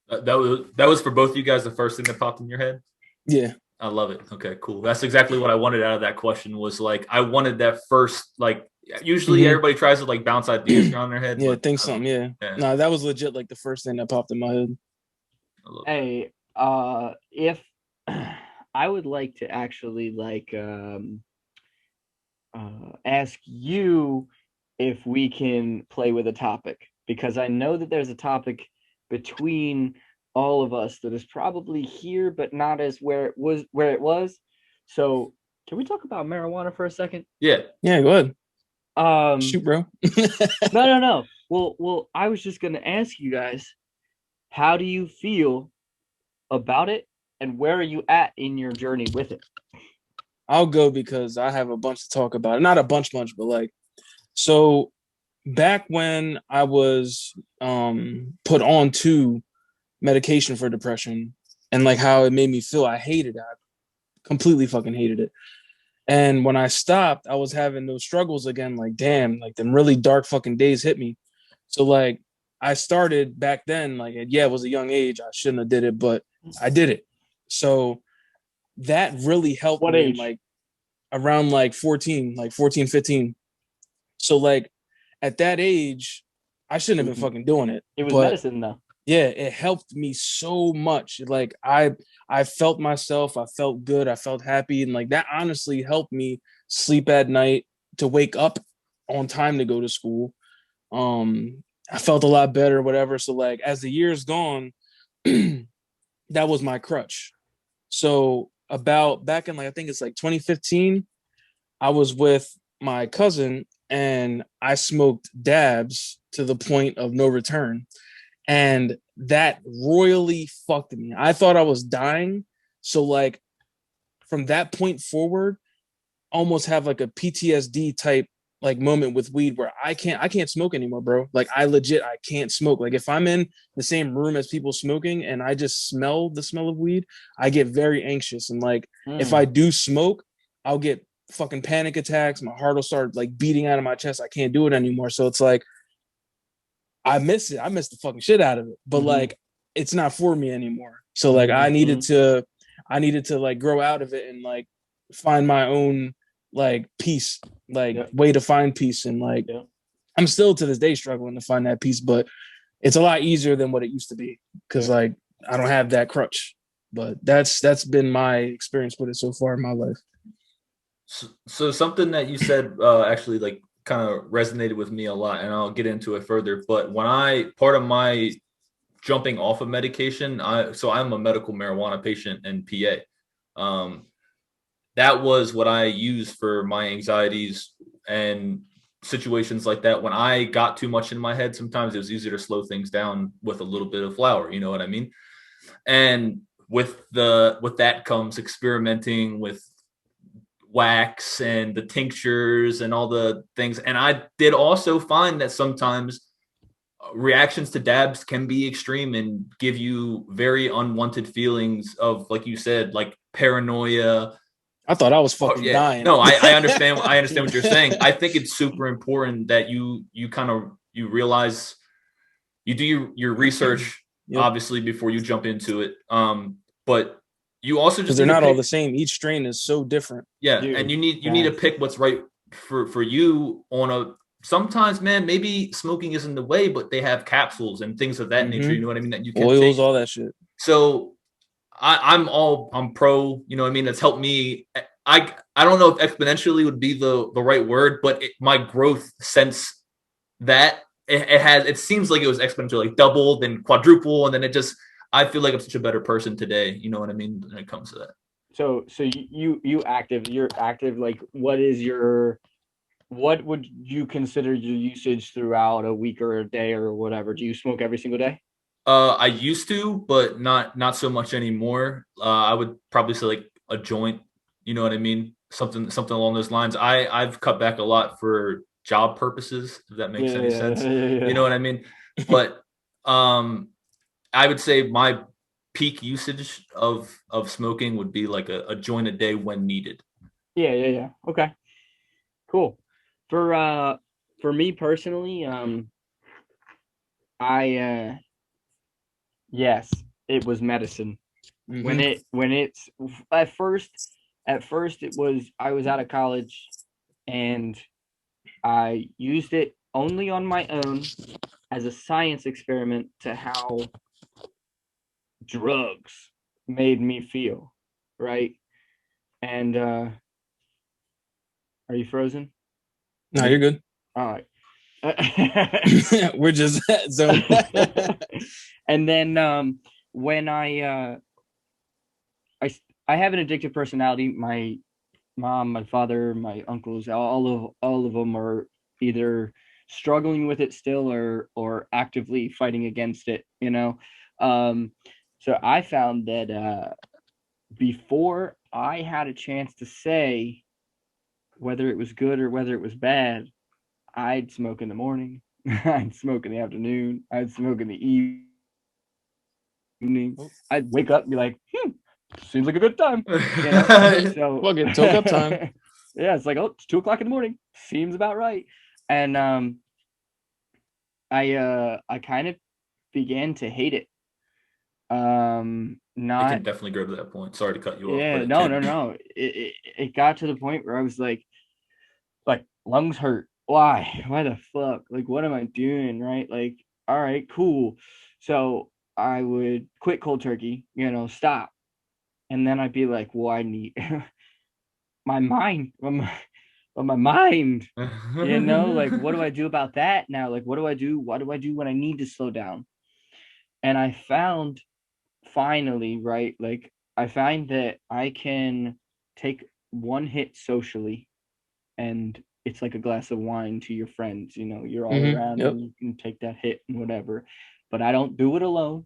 That was for both of you guys the first thing that popped in your head? Yeah. I love it. Okay, cool. That's exactly what I wanted out of that question, was like I wanted that first, like usually everybody tries to like bounce ideas around their head. Yeah, think something, yeah. No, that was legit like the first thing that popped in my head. Hey, if I would like to actually like ask you if we can play with a topic, because I know that there's a topic between all of us that is probably here but not as where it was. So can we talk about marijuana for a second? Yeah, go ahead. Shoot, bro. No. Well, I was just gonna ask you guys, how do you feel about it, and where are you at in your journey with it? I'll go because I have a bunch to talk about. Not a bunch, but like, so back when I was put on to medication for depression, and like how it made me feel, I hated it. I completely fucking hated it. And when I stopped, I was having those struggles again, like, damn, like them really dark fucking days hit me. So like I started back then, like, yeah, it was a young age. I shouldn't have did it, but I did it. So that really helped What me age? like around like 14, 15. So like at that age, I shouldn't have been fucking doing it. It was but medicine though. Yeah, it helped me so much. Like I felt myself, I felt good, I felt happy, and like that honestly helped me sleep at night, to wake up on time to go to school. I felt a lot better, whatever. So like as the years gone, that was my crutch. So about back in like I think it's like 2015, I was with my cousin and I smoked dabs to the point of no return. And that royally fucked me. I thought I was dying. So like from that point forward, almost have like a PTSD type like moment with weed where I can't smoke anymore, bro. Like I legit I can't smoke. Like if I'm in the same room as people smoking and I just smell the smell of weed, I get very anxious. And like if I do smoke, I'll get fucking panic attacks. My heart will start like beating out of my chest. I can't do it anymore. So it's like I miss it. I miss the fucking shit out of it. But like it's not for me anymore. So like I needed to like grow out of it and like find my own like peace, like way to find peace. And like I'm still to this day struggling to find that peace, but it's a lot easier than what it used to be because like I don't have that crutch. But that's been my experience with it so far in my life. So something that you said actually like kind of resonated with me a lot, and I'll get into it further. But when part of my jumping off of medication, I'm a medical marijuana patient in PA. That was what I used for my anxieties and situations like that. When I got too much in my head, sometimes it was easier to slow things down with a little bit of flour. You know what I mean? And with that comes experimenting with wax and the tinctures and all the things. And I did also find that sometimes reactions to dabs can be extreme and give you very unwanted feelings of, like you said, like paranoia. I thought I was fucking dying. No, I understand. I understand what you're saying. I think it's super important that you realize you do your research, obviously, before you jump into it. But you also just because they're not all the same. Each strain is so different. Yeah, and you need to pick what's right for you on a. Sometimes, man, maybe smoking isn't the way, but they have capsules and things of that nature. You know what I mean? That you can oils, take. all that shit. So I'm pro. You know what I mean? That's helped me. I don't know if exponentially would be the right word, but my growth since that it seems like it was exponential, like doubled and quadruple, and then I feel like I'm such a better person today. You know what I mean when it comes to that. So you're active. Like, what would you consider your usage throughout a week or a day or whatever? Do you smoke every single day? I used to, but not so much anymore. I would probably say like a joint. You know what I mean? Something along those lines. I've cut back a lot for job purposes, if that makes any sense. You know what I mean? But I would say my peak usage of smoking would be like a joint a day when needed. Yeah. Okay. Cool. For me personally, I yes, it was medicine. When it's at first it was I was out of college and I used it only on my own as a science experiment to how drugs made me feel, right? And are you frozen? No, you're good. All right. We're just zoned. And then when I have an addictive personality. My mom, my father, my uncles, all of them are either struggling with it still or actively fighting against it, you know. Um so I found that before I had a chance to say whether it was good or whether it was bad, I'd smoke in the morning, I'd smoke in the afternoon, I'd smoke in the evening. I'd wake up and be like, seems like a good time. You know? So fucking toke up time. Yeah, it's like, oh, it's 2:00 in the morning. Seems about right. And I kind of began to hate it. It can definitely go to that point. Sorry to cut you off. Yeah, no. It got to the point where I was like lungs hurt. Why? Why the fuck? Like, what am I doing? Right? Like, all right, cool. So I would quit cold turkey, stop. And then I'd be like, well, I need my mind, my mind, like, what do I do about that now? Like, what do I do? What do I do when I need to slow down? And I found finally, right, like I find that I can take one hit socially, and it's like a glass of wine to your friends, you're all around Yep. and you can take that hit and whatever. But I don't do it alone,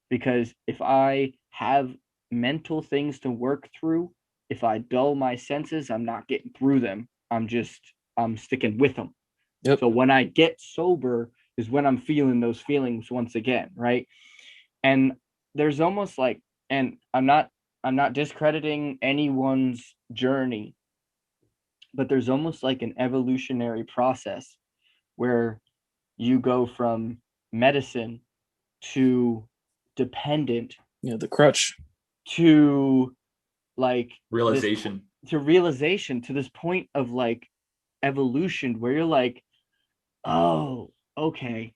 because if I have mental things to work through, if I dull my senses, I'm not getting through them. I'm sticking with them. Yep. So when I get sober is when I'm feeling those feelings once again, right? And there's almost like, and I'm not discrediting anyone's journey, but there's almost like an evolutionary process where you go from medicine to dependent Yeah, the crutch. to like Realization. to realization, to this point of like evolution where you're like, oh, okay,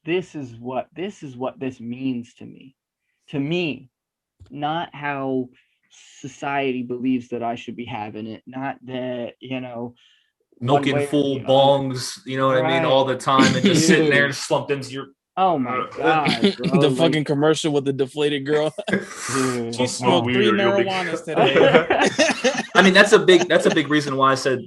this is what this means to me, not how society believes that I should be having it, not that, one Milking way or full the other. bongs, you know what I mean, Right. all the time, and just sitting there Dude. and slumped into your. Oh my god, bro. The Like, fucking commercial with the deflated girl. dude. She Smoke smoked weed 3 or you'll be. marijuanas today. I mean, that's a big reason why I said,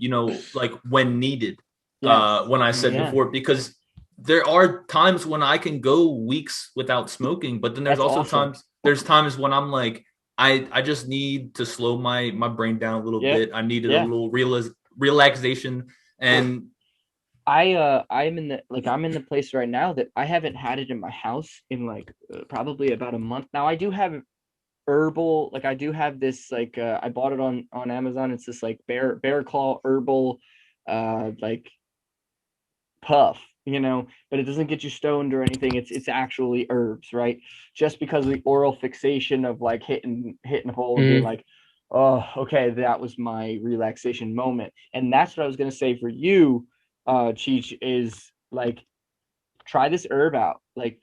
like when needed. Yes. When I said Yeah. before, because there are times when I can go weeks without smoking, but then there's That's also awesome. there's times when I'm like, I just need to slow my brain down a little Yeah. bit. I needed a Yeah. little relaxation, and I'm in the place right now that I haven't had it in my house in like probably about a month now. I do have herbal, like I do have this, like I bought it on Amazon. It's this like bear claw herbal like puff, but it doesn't get you stoned or anything. It's actually herbs, right? Just because of the oral fixation of like hitting a hole and being like, oh, okay, that was my relaxation moment. And that's what I was gonna say for you, Cheech, is like, try this herb out. Like,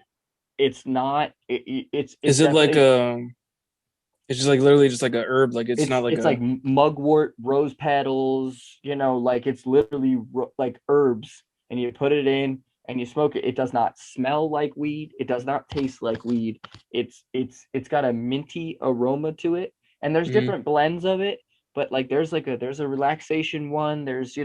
it's not it's Is it like definitely, it's just like literally just like a herb, like it's not like it's like a mugwort, rose petals, like it's literally like herbs, and you put it in and you smoke it. It does not smell like weed. It does not taste like weed. It's got a minty aroma to it, and there's Mhm. different blends of it. But like there's a relaxation one. There's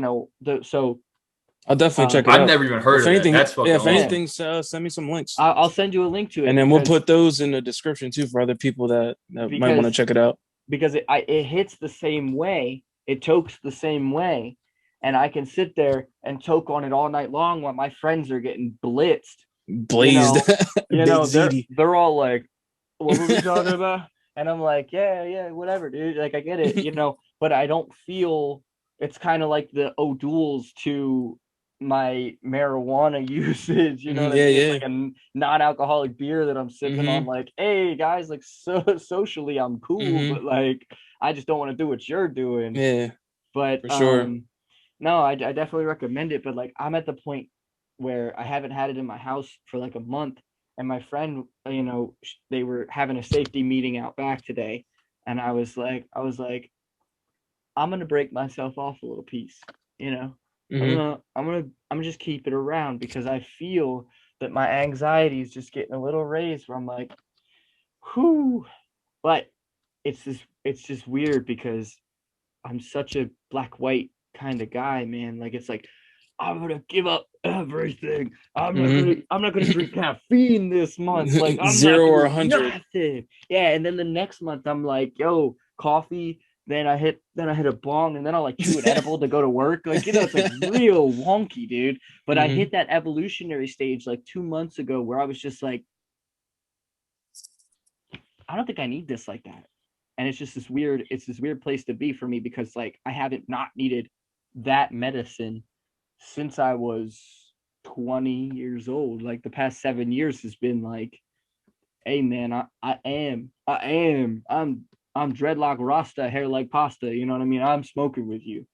I'll definitely check it I've out. never even heard If of that. anything, That's yeah, fucking if yeah. awesome. anything, send me some links, I'll send you a link to it, and then we'll because put those in the description too for other people that might want to because check it out. it hits the same way, it tokes the same way, and I can sit there and toke on it all night long while my friends are getting blitzed. You Blazed, know, baked they're ziti. they're all like, "What were we talking about?" And I'm like, "Yeah, yeah, whatever, dude. Like, I get it, but I don't feel." It's kind of like the O'Doul's to my marijuana usage. You know what I Yeah, mean? It's yeah. like a non-alcoholic beer that I'm sipping on. Hmm. Like, hey guys, like, so socially I'm cool, Hmm. but like I just don't want to do what you're doing. Yeah, But for sure. no, I definitely recommend it. But like, I'm at the point where I haven't had it in my house for like a month, and my friend, they were having a safety meeting out back today, and I'm gonna break myself off a little piece, you know. Hmm. I'm gonna just keep it around, because I feel that my anxiety is just getting a little raised. Where I'm like, whew. But it's just weird, because I'm such a black white kind of guy, man. Like, it's like, I'm gonna give up everything. Hmm. I'm not gonna drink caffeine this month. Like, I'm not 0 or doing 100. nothing. Yeah, and then the next month I'm like, yo, coffee. Then I hit a bong, and then I'll like chew an edible to go to work. Like, it's like real wonky, dude. But I Hmm. hit that evolutionary stage like 2 months ago where I was just like, I don't think I need this like that. And it's this weird place to be for me, because like I haven't not needed that medicine since I was 20 years old. Like, the past 7 years has been like, hey man, I'm dreadlock rasta, hair like pasta. You know what I mean? I'm smoking with you.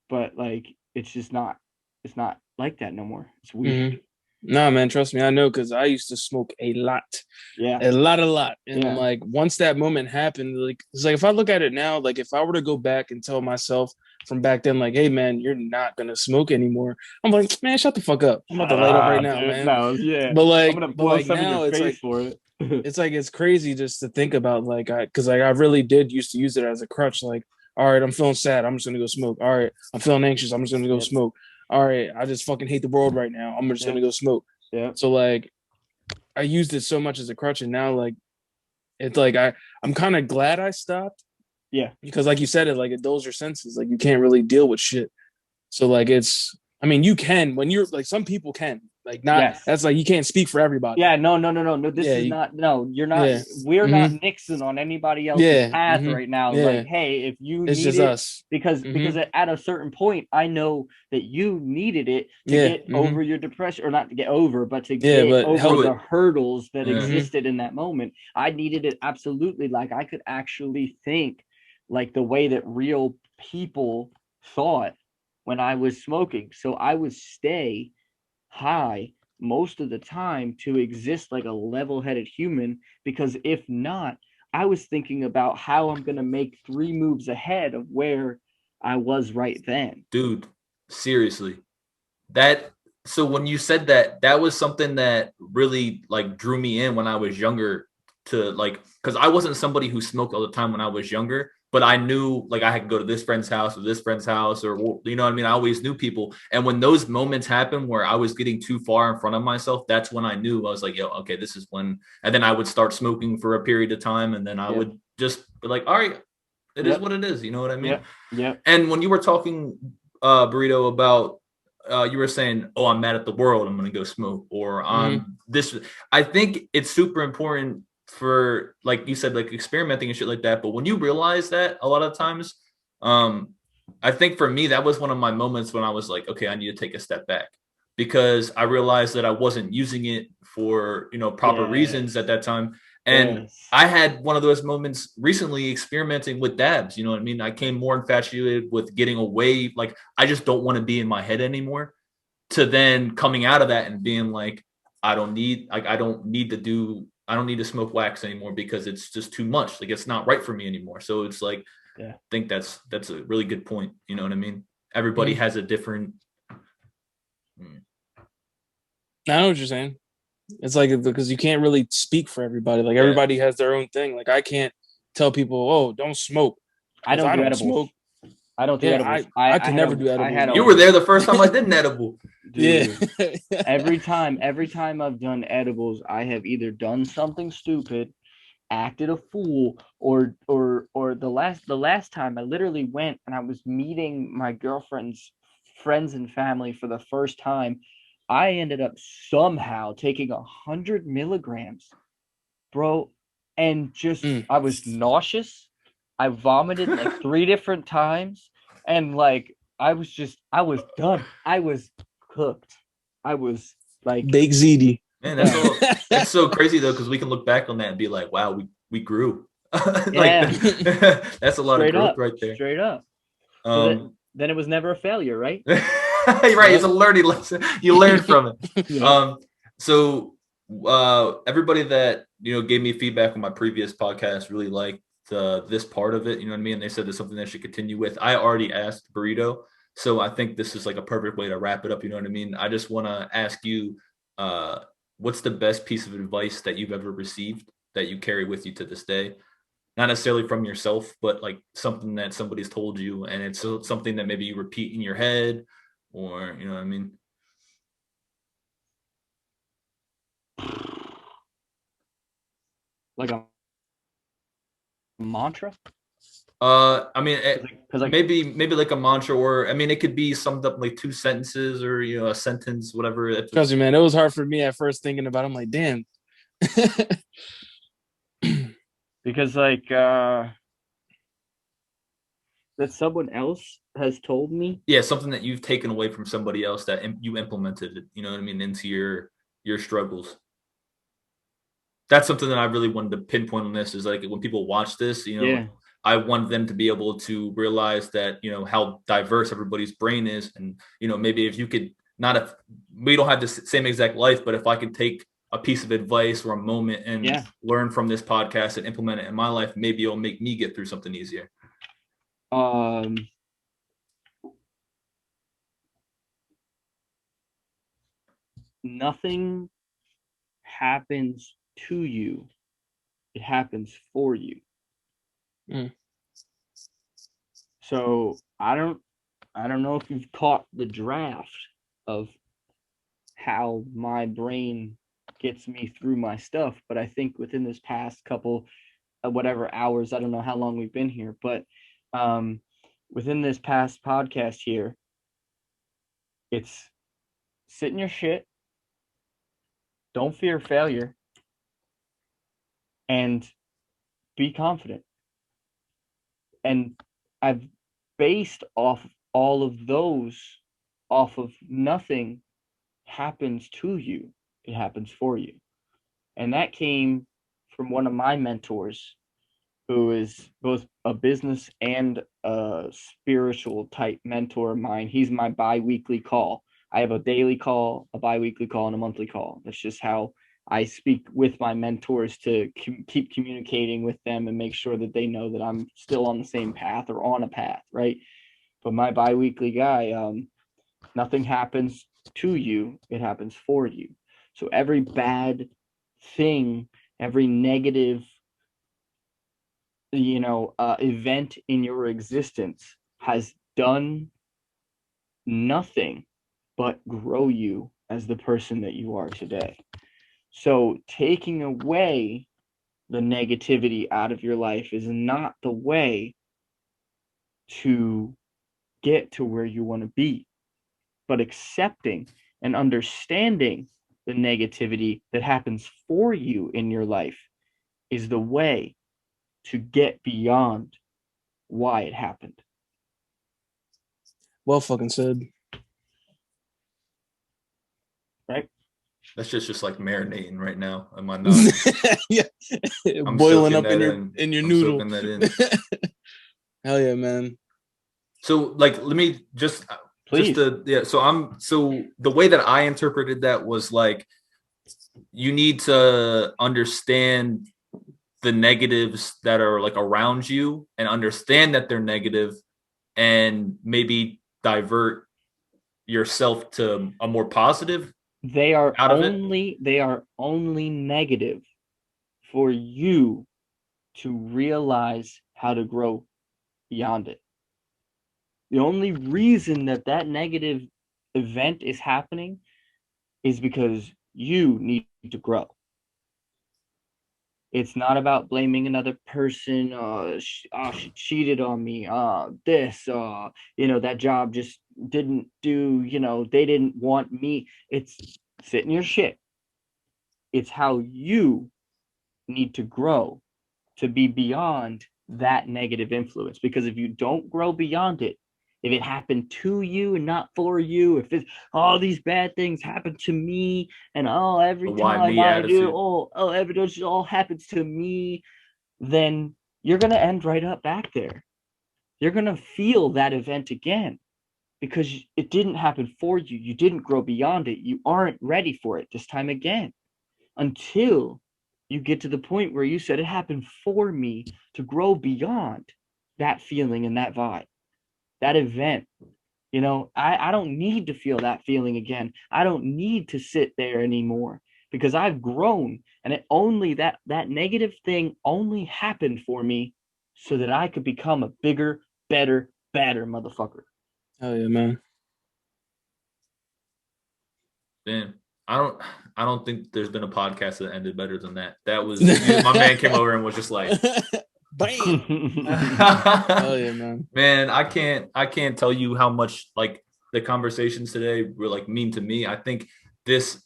But like, it's just not, it's not like that no more. It's Hmm. weird. Nah, man, trust me, I know because I used to smoke a lot. Yeah. A lot. And Yeah. like once that moment happened, like it's like if I look at it now, like if I were to go back and tell myself from back then, like, hey man, you're not gonna smoke anymore. I'm like, man, shut the fuck up. I'm about to light up right now, Dude, man. no, yeah. But I'm like, gonna but blow like some in your now face for it. it's crazy just to think about like because like I really did used to use it as a crutch. Like, all right, I'm feeling sad, I'm just gonna go smoke. All right, I'm feeling anxious, I'm just gonna go Yep. smoke. All right, I just fucking hate the world right now. I'm just gonna go smoke. Yeah. So like I used it so much as a crutch, and now like it's like I'm kind of glad I stopped. Yeah. Because like you said, it dulls your senses. Like you can't really deal with shit. So like I mean, you can when you're like some people can. Like not Yes. that's like you can't speak for everybody. Yeah, no. This Yeah, is not. No, you're not. Yeah. We're not Nixon on anybody else's Yeah. path right now. Yeah. Like, hey, if you It's need just it, us. because at a certain point, I know that you needed it to get over your depression, or not to get over, but to get over the hurdles that existed in that moment. I needed it absolutely. Like I could actually think like the way that real people thought when I was smoking. So I would stay high most of the time to exist like a level-headed human, because if not, I was thinking about how I'm going to make 3 moves ahead of where I was right then. Dude, seriously. So when you said that, that was something that really like drew me in when I was younger, to like, because I wasn't somebody who smoked all the time when I was younger, but I knew like I could go to this friend's house or this friend's house, or you know what I mean? I always knew people. And when those moments happened where I was getting too far in front of myself, that's when I knew. I was like, yo, okay, this is when. And then I would start smoking for a period of time, and then I would just be like, all right, it is what it is. You know what I mean? Yeah. And when you were talking, Burrito, about you were saying, oh, I'm mad at the world, I'm gonna go smoke, or I'm this. I think it's super important for, like you said, like experimenting and shit like that. But when you realize that a lot of times, I think for me, that was one of my moments when I was like, okay, I need to take a step back, because I realized that I wasn't using it for, proper reasons at that time. And I had one of those moments recently experimenting with dabs. You know what I mean? I came more infatuated with getting away. Like, I just don't want to be in my head anymore, to then coming out of that and being like, I don't need to smoke wax anymore, because it's just too much. Like, it's not right for me anymore. So it's like, I think that's a really good point. You know what I mean? Everybody has a different. I know what you're saying. It's like, because you can't really speak for everybody. Like everybody has their own thing. Like I can't tell people, oh, don't smoke. I don't do edibles. I don't do edibles. I can never do edibles. You were there the first time I did an edible. Dude, every time I've done edibles, I have either done something stupid, acted a fool, or the last time I literally went and I was meeting my girlfriend's friends and family for the first time. I ended up somehow taking 100 milligrams, bro, and just I was nauseous. I vomited like 3 different times, and like I was done. I was cooked. I was like Big ZD. Man, that's so crazy though, because we can look back on that and be like, wow, we grew. That's a lot of growth right there. Straight up. So then it was never a failure, right? Right, it's a learning lesson. You learn from it. So everybody that gave me feedback on my previous podcast really liked this part of it. You know what I mean? They said there's something that should continue with. I already asked Burrito, so I think this is like a perfect way to wrap it up. You know what I mean? I just want to ask you, what's the best piece of advice that you've ever received that you carry with you to this day? Not necessarily from yourself, but like something that somebody's told you, and it's something that maybe you repeat in your head, or you know what I mean? Like a mantra? I mean, maybe like a mantra, or I mean, it could be summed up like 2 sentences, or a sentence, whatever. Trust me, man, it was hard for me at first thinking about it. I'm like, damn. Because like that someone else has told me. Yeah, something that you've taken away from somebody else that you implemented, you know what I mean, into your struggles. That's something that I really wanted to pinpoint on this, is like when people watch this, I want them to be able to realize that, how diverse everybody's brain is. And, maybe if you could not if we don't have the same exact life, but if I could take a piece of advice or a moment and learn from this podcast and implement it in my life, maybe it'll make me get through something easier. Nothing happens to you. It happens for you. So I don't know if you've caught the draft of how my brain gets me through my stuff, but I think within this past couple of whatever hours, I don't know how long we've been here, but within this past podcast here, it's sit in your shit, don't fear failure, and be confident. And I've based off all of those off of nothing happens to you, it happens for you. And that came from one of my mentors, who is both a business and a spiritual type mentor of mine. He's my bi-weekly call. I have a daily call, a bi-weekly call, and a monthly call. That's just how I speak with my mentors to keep communicating with them and make sure that they know that I'm still on the same path or on a path, right? But my bi-weekly guy, nothing happens to you, it happens for you. So every bad thing, every negative, event in your existence has done nothing but grow you as the person that you are today. So taking away the negativity out of your life is not the way to get to where you want to be, but accepting and understanding the negativity that happens for you in your life is the way to get beyond why it happened. Well fucking said. Right? That's just like marinating right now in my nose. Yeah, I'm boiling up in your I'm noodle. Soaking that in. Hell yeah, man. So like, let me just please. So the way that I interpreted that was like, you need to understand the negatives that are like around you and understand that they're negative, and maybe divert yourself to a more positive. They are only negative for you to realize how to grow beyond it. The only reason that negative event is happening is because you need to grow. It's not about blaming another person. She cheated on me. That job just didn't do, they didn't want me. It's sit in your shit. It's how you need to grow to be beyond that negative influence. Because if you don't grow beyond it, if it happened to you and not for you, if it's all these bad things happen to me, and every time I do, it all happens to me, then you're gonna end right up back there. You're gonna feel that event again because it didn't happen for you. You didn't grow beyond it. You aren't ready for it this time again until you get to the point where you said it happened for me to grow beyond that feeling and that vibe, that event. I don't need to feel that feeling again. I don't need to sit there anymore because I've grown, and it only that negative thing only happened for me so that I could become a bigger, better, badder motherfucker. Oh yeah, man. Damn. I don't think there's been a podcast that ended better than that. That was my man came over and was just like bam. Oh yeah, man. Man, I can't tell you how much like the conversations today were like mean to me. I think this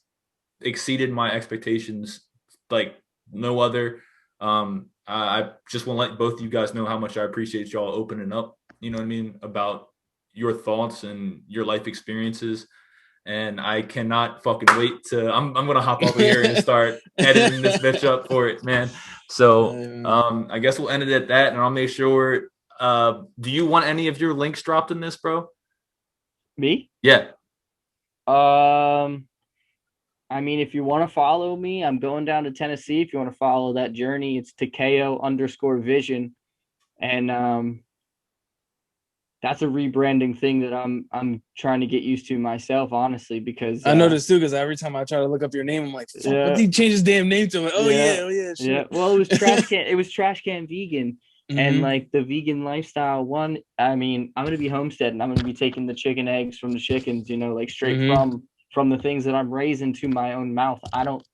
exceeded my expectations like no other. I just want to let both of you guys know how much I appreciate y'all opening up, you know what I mean, about your thoughts and your life experiences. And I cannot fucking wait to I'm gonna hop over here and start editing this bitch up for it, man. So I guess we'll end it at that, and I'll make sure. Do you want any of your links dropped in this, bro? Me? Yeah. I mean, if you want to follow me, I'm going down to Tennessee. If you want to follow that journey, it's Takeo_vision. And that's a rebranding thing that I'm trying to get used to myself, honestly, because I noticed too, because every time I try to look up your name, I'm like, fuck, yeah, what did he change his damn name to? I'm like, oh yeah, yeah, yeah. shit. Well, it was trash can vegan. And Mm-hmm. like the vegan lifestyle one, I mean, I'm gonna be homesteading. I'm gonna be taking the chicken eggs from the chickens, like straight Mm-hmm. from the things that I'm raising to my own mouth. I don't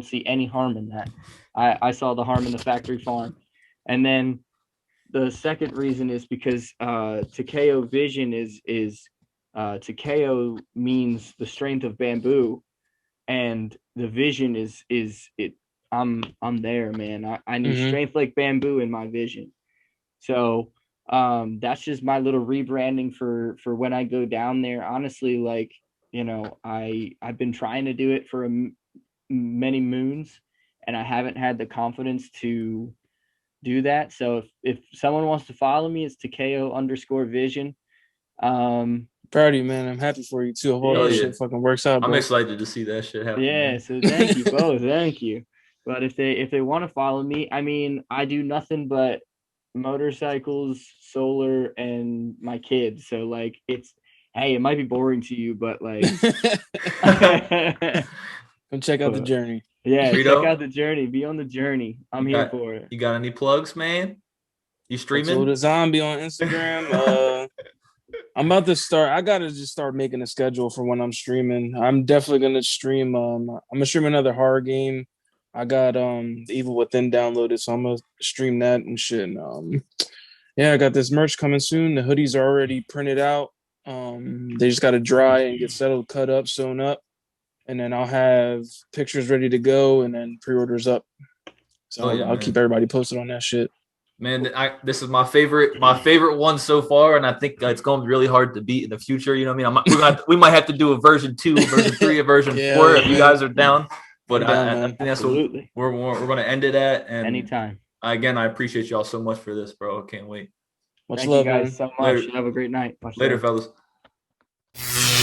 see any harm in that. I saw the harm in the factory farm. And then the second reason is because Takeo vision is Takeo means the strength of bamboo, and the vision is it. I'm there, man. I need Mm-hmm. strength like bamboo in my vision. So that's just my little rebranding for when I go down there. Honestly, like I've been trying to do it for many moons, and I haven't had the confidence to do that. So if someone wants to follow me, it's Takeo_vision. Proud of you, man. I'm happy for you too. I hope all Hell that Yeah, yeah. shit fucking works out, I'm bro. excited to see that shit happen, yeah. man. So thank you both. Thank you. But if they want to follow me, I mean, I do nothing but motorcycles, solar, and my kids. So like hey, it might be boring to you, but like Come check out the journey. yeah, check out Rito, the journey. Be on the journey. I'm you here got for it. you got any plugs, man? You streaming? Tetsuothezombie on Instagram. I'm about to start. I gotta just start making a schedule for when I'm streaming. I'm definitely gonna stream. I'm gonna stream another horror game. I got The Evil Within downloaded, so I'm gonna stream that and shit. And, yeah, I got this merch coming soon. The hoodies are already printed out. They just gotta dry and get settled, cut up, sewn up, and then I'll have pictures ready to go and then pre-orders up. So Oh yeah, I'll keep man. everybody posted on that shit. Man, this is my favorite one so far, and I think it's going to be really hard to beat in the future. You know what I mean? We might have to do a version 2, version 3, a version Yeah, 4 yeah, if you man. guys are down. But I'm down, I man. think that's what Absolutely. we're going to end it at. And Anytime. again, I appreciate y'all so much for this, bro. I can't wait. Much Thank you love, guys man. so much. Later, Have a great night. Much later, love. fellas.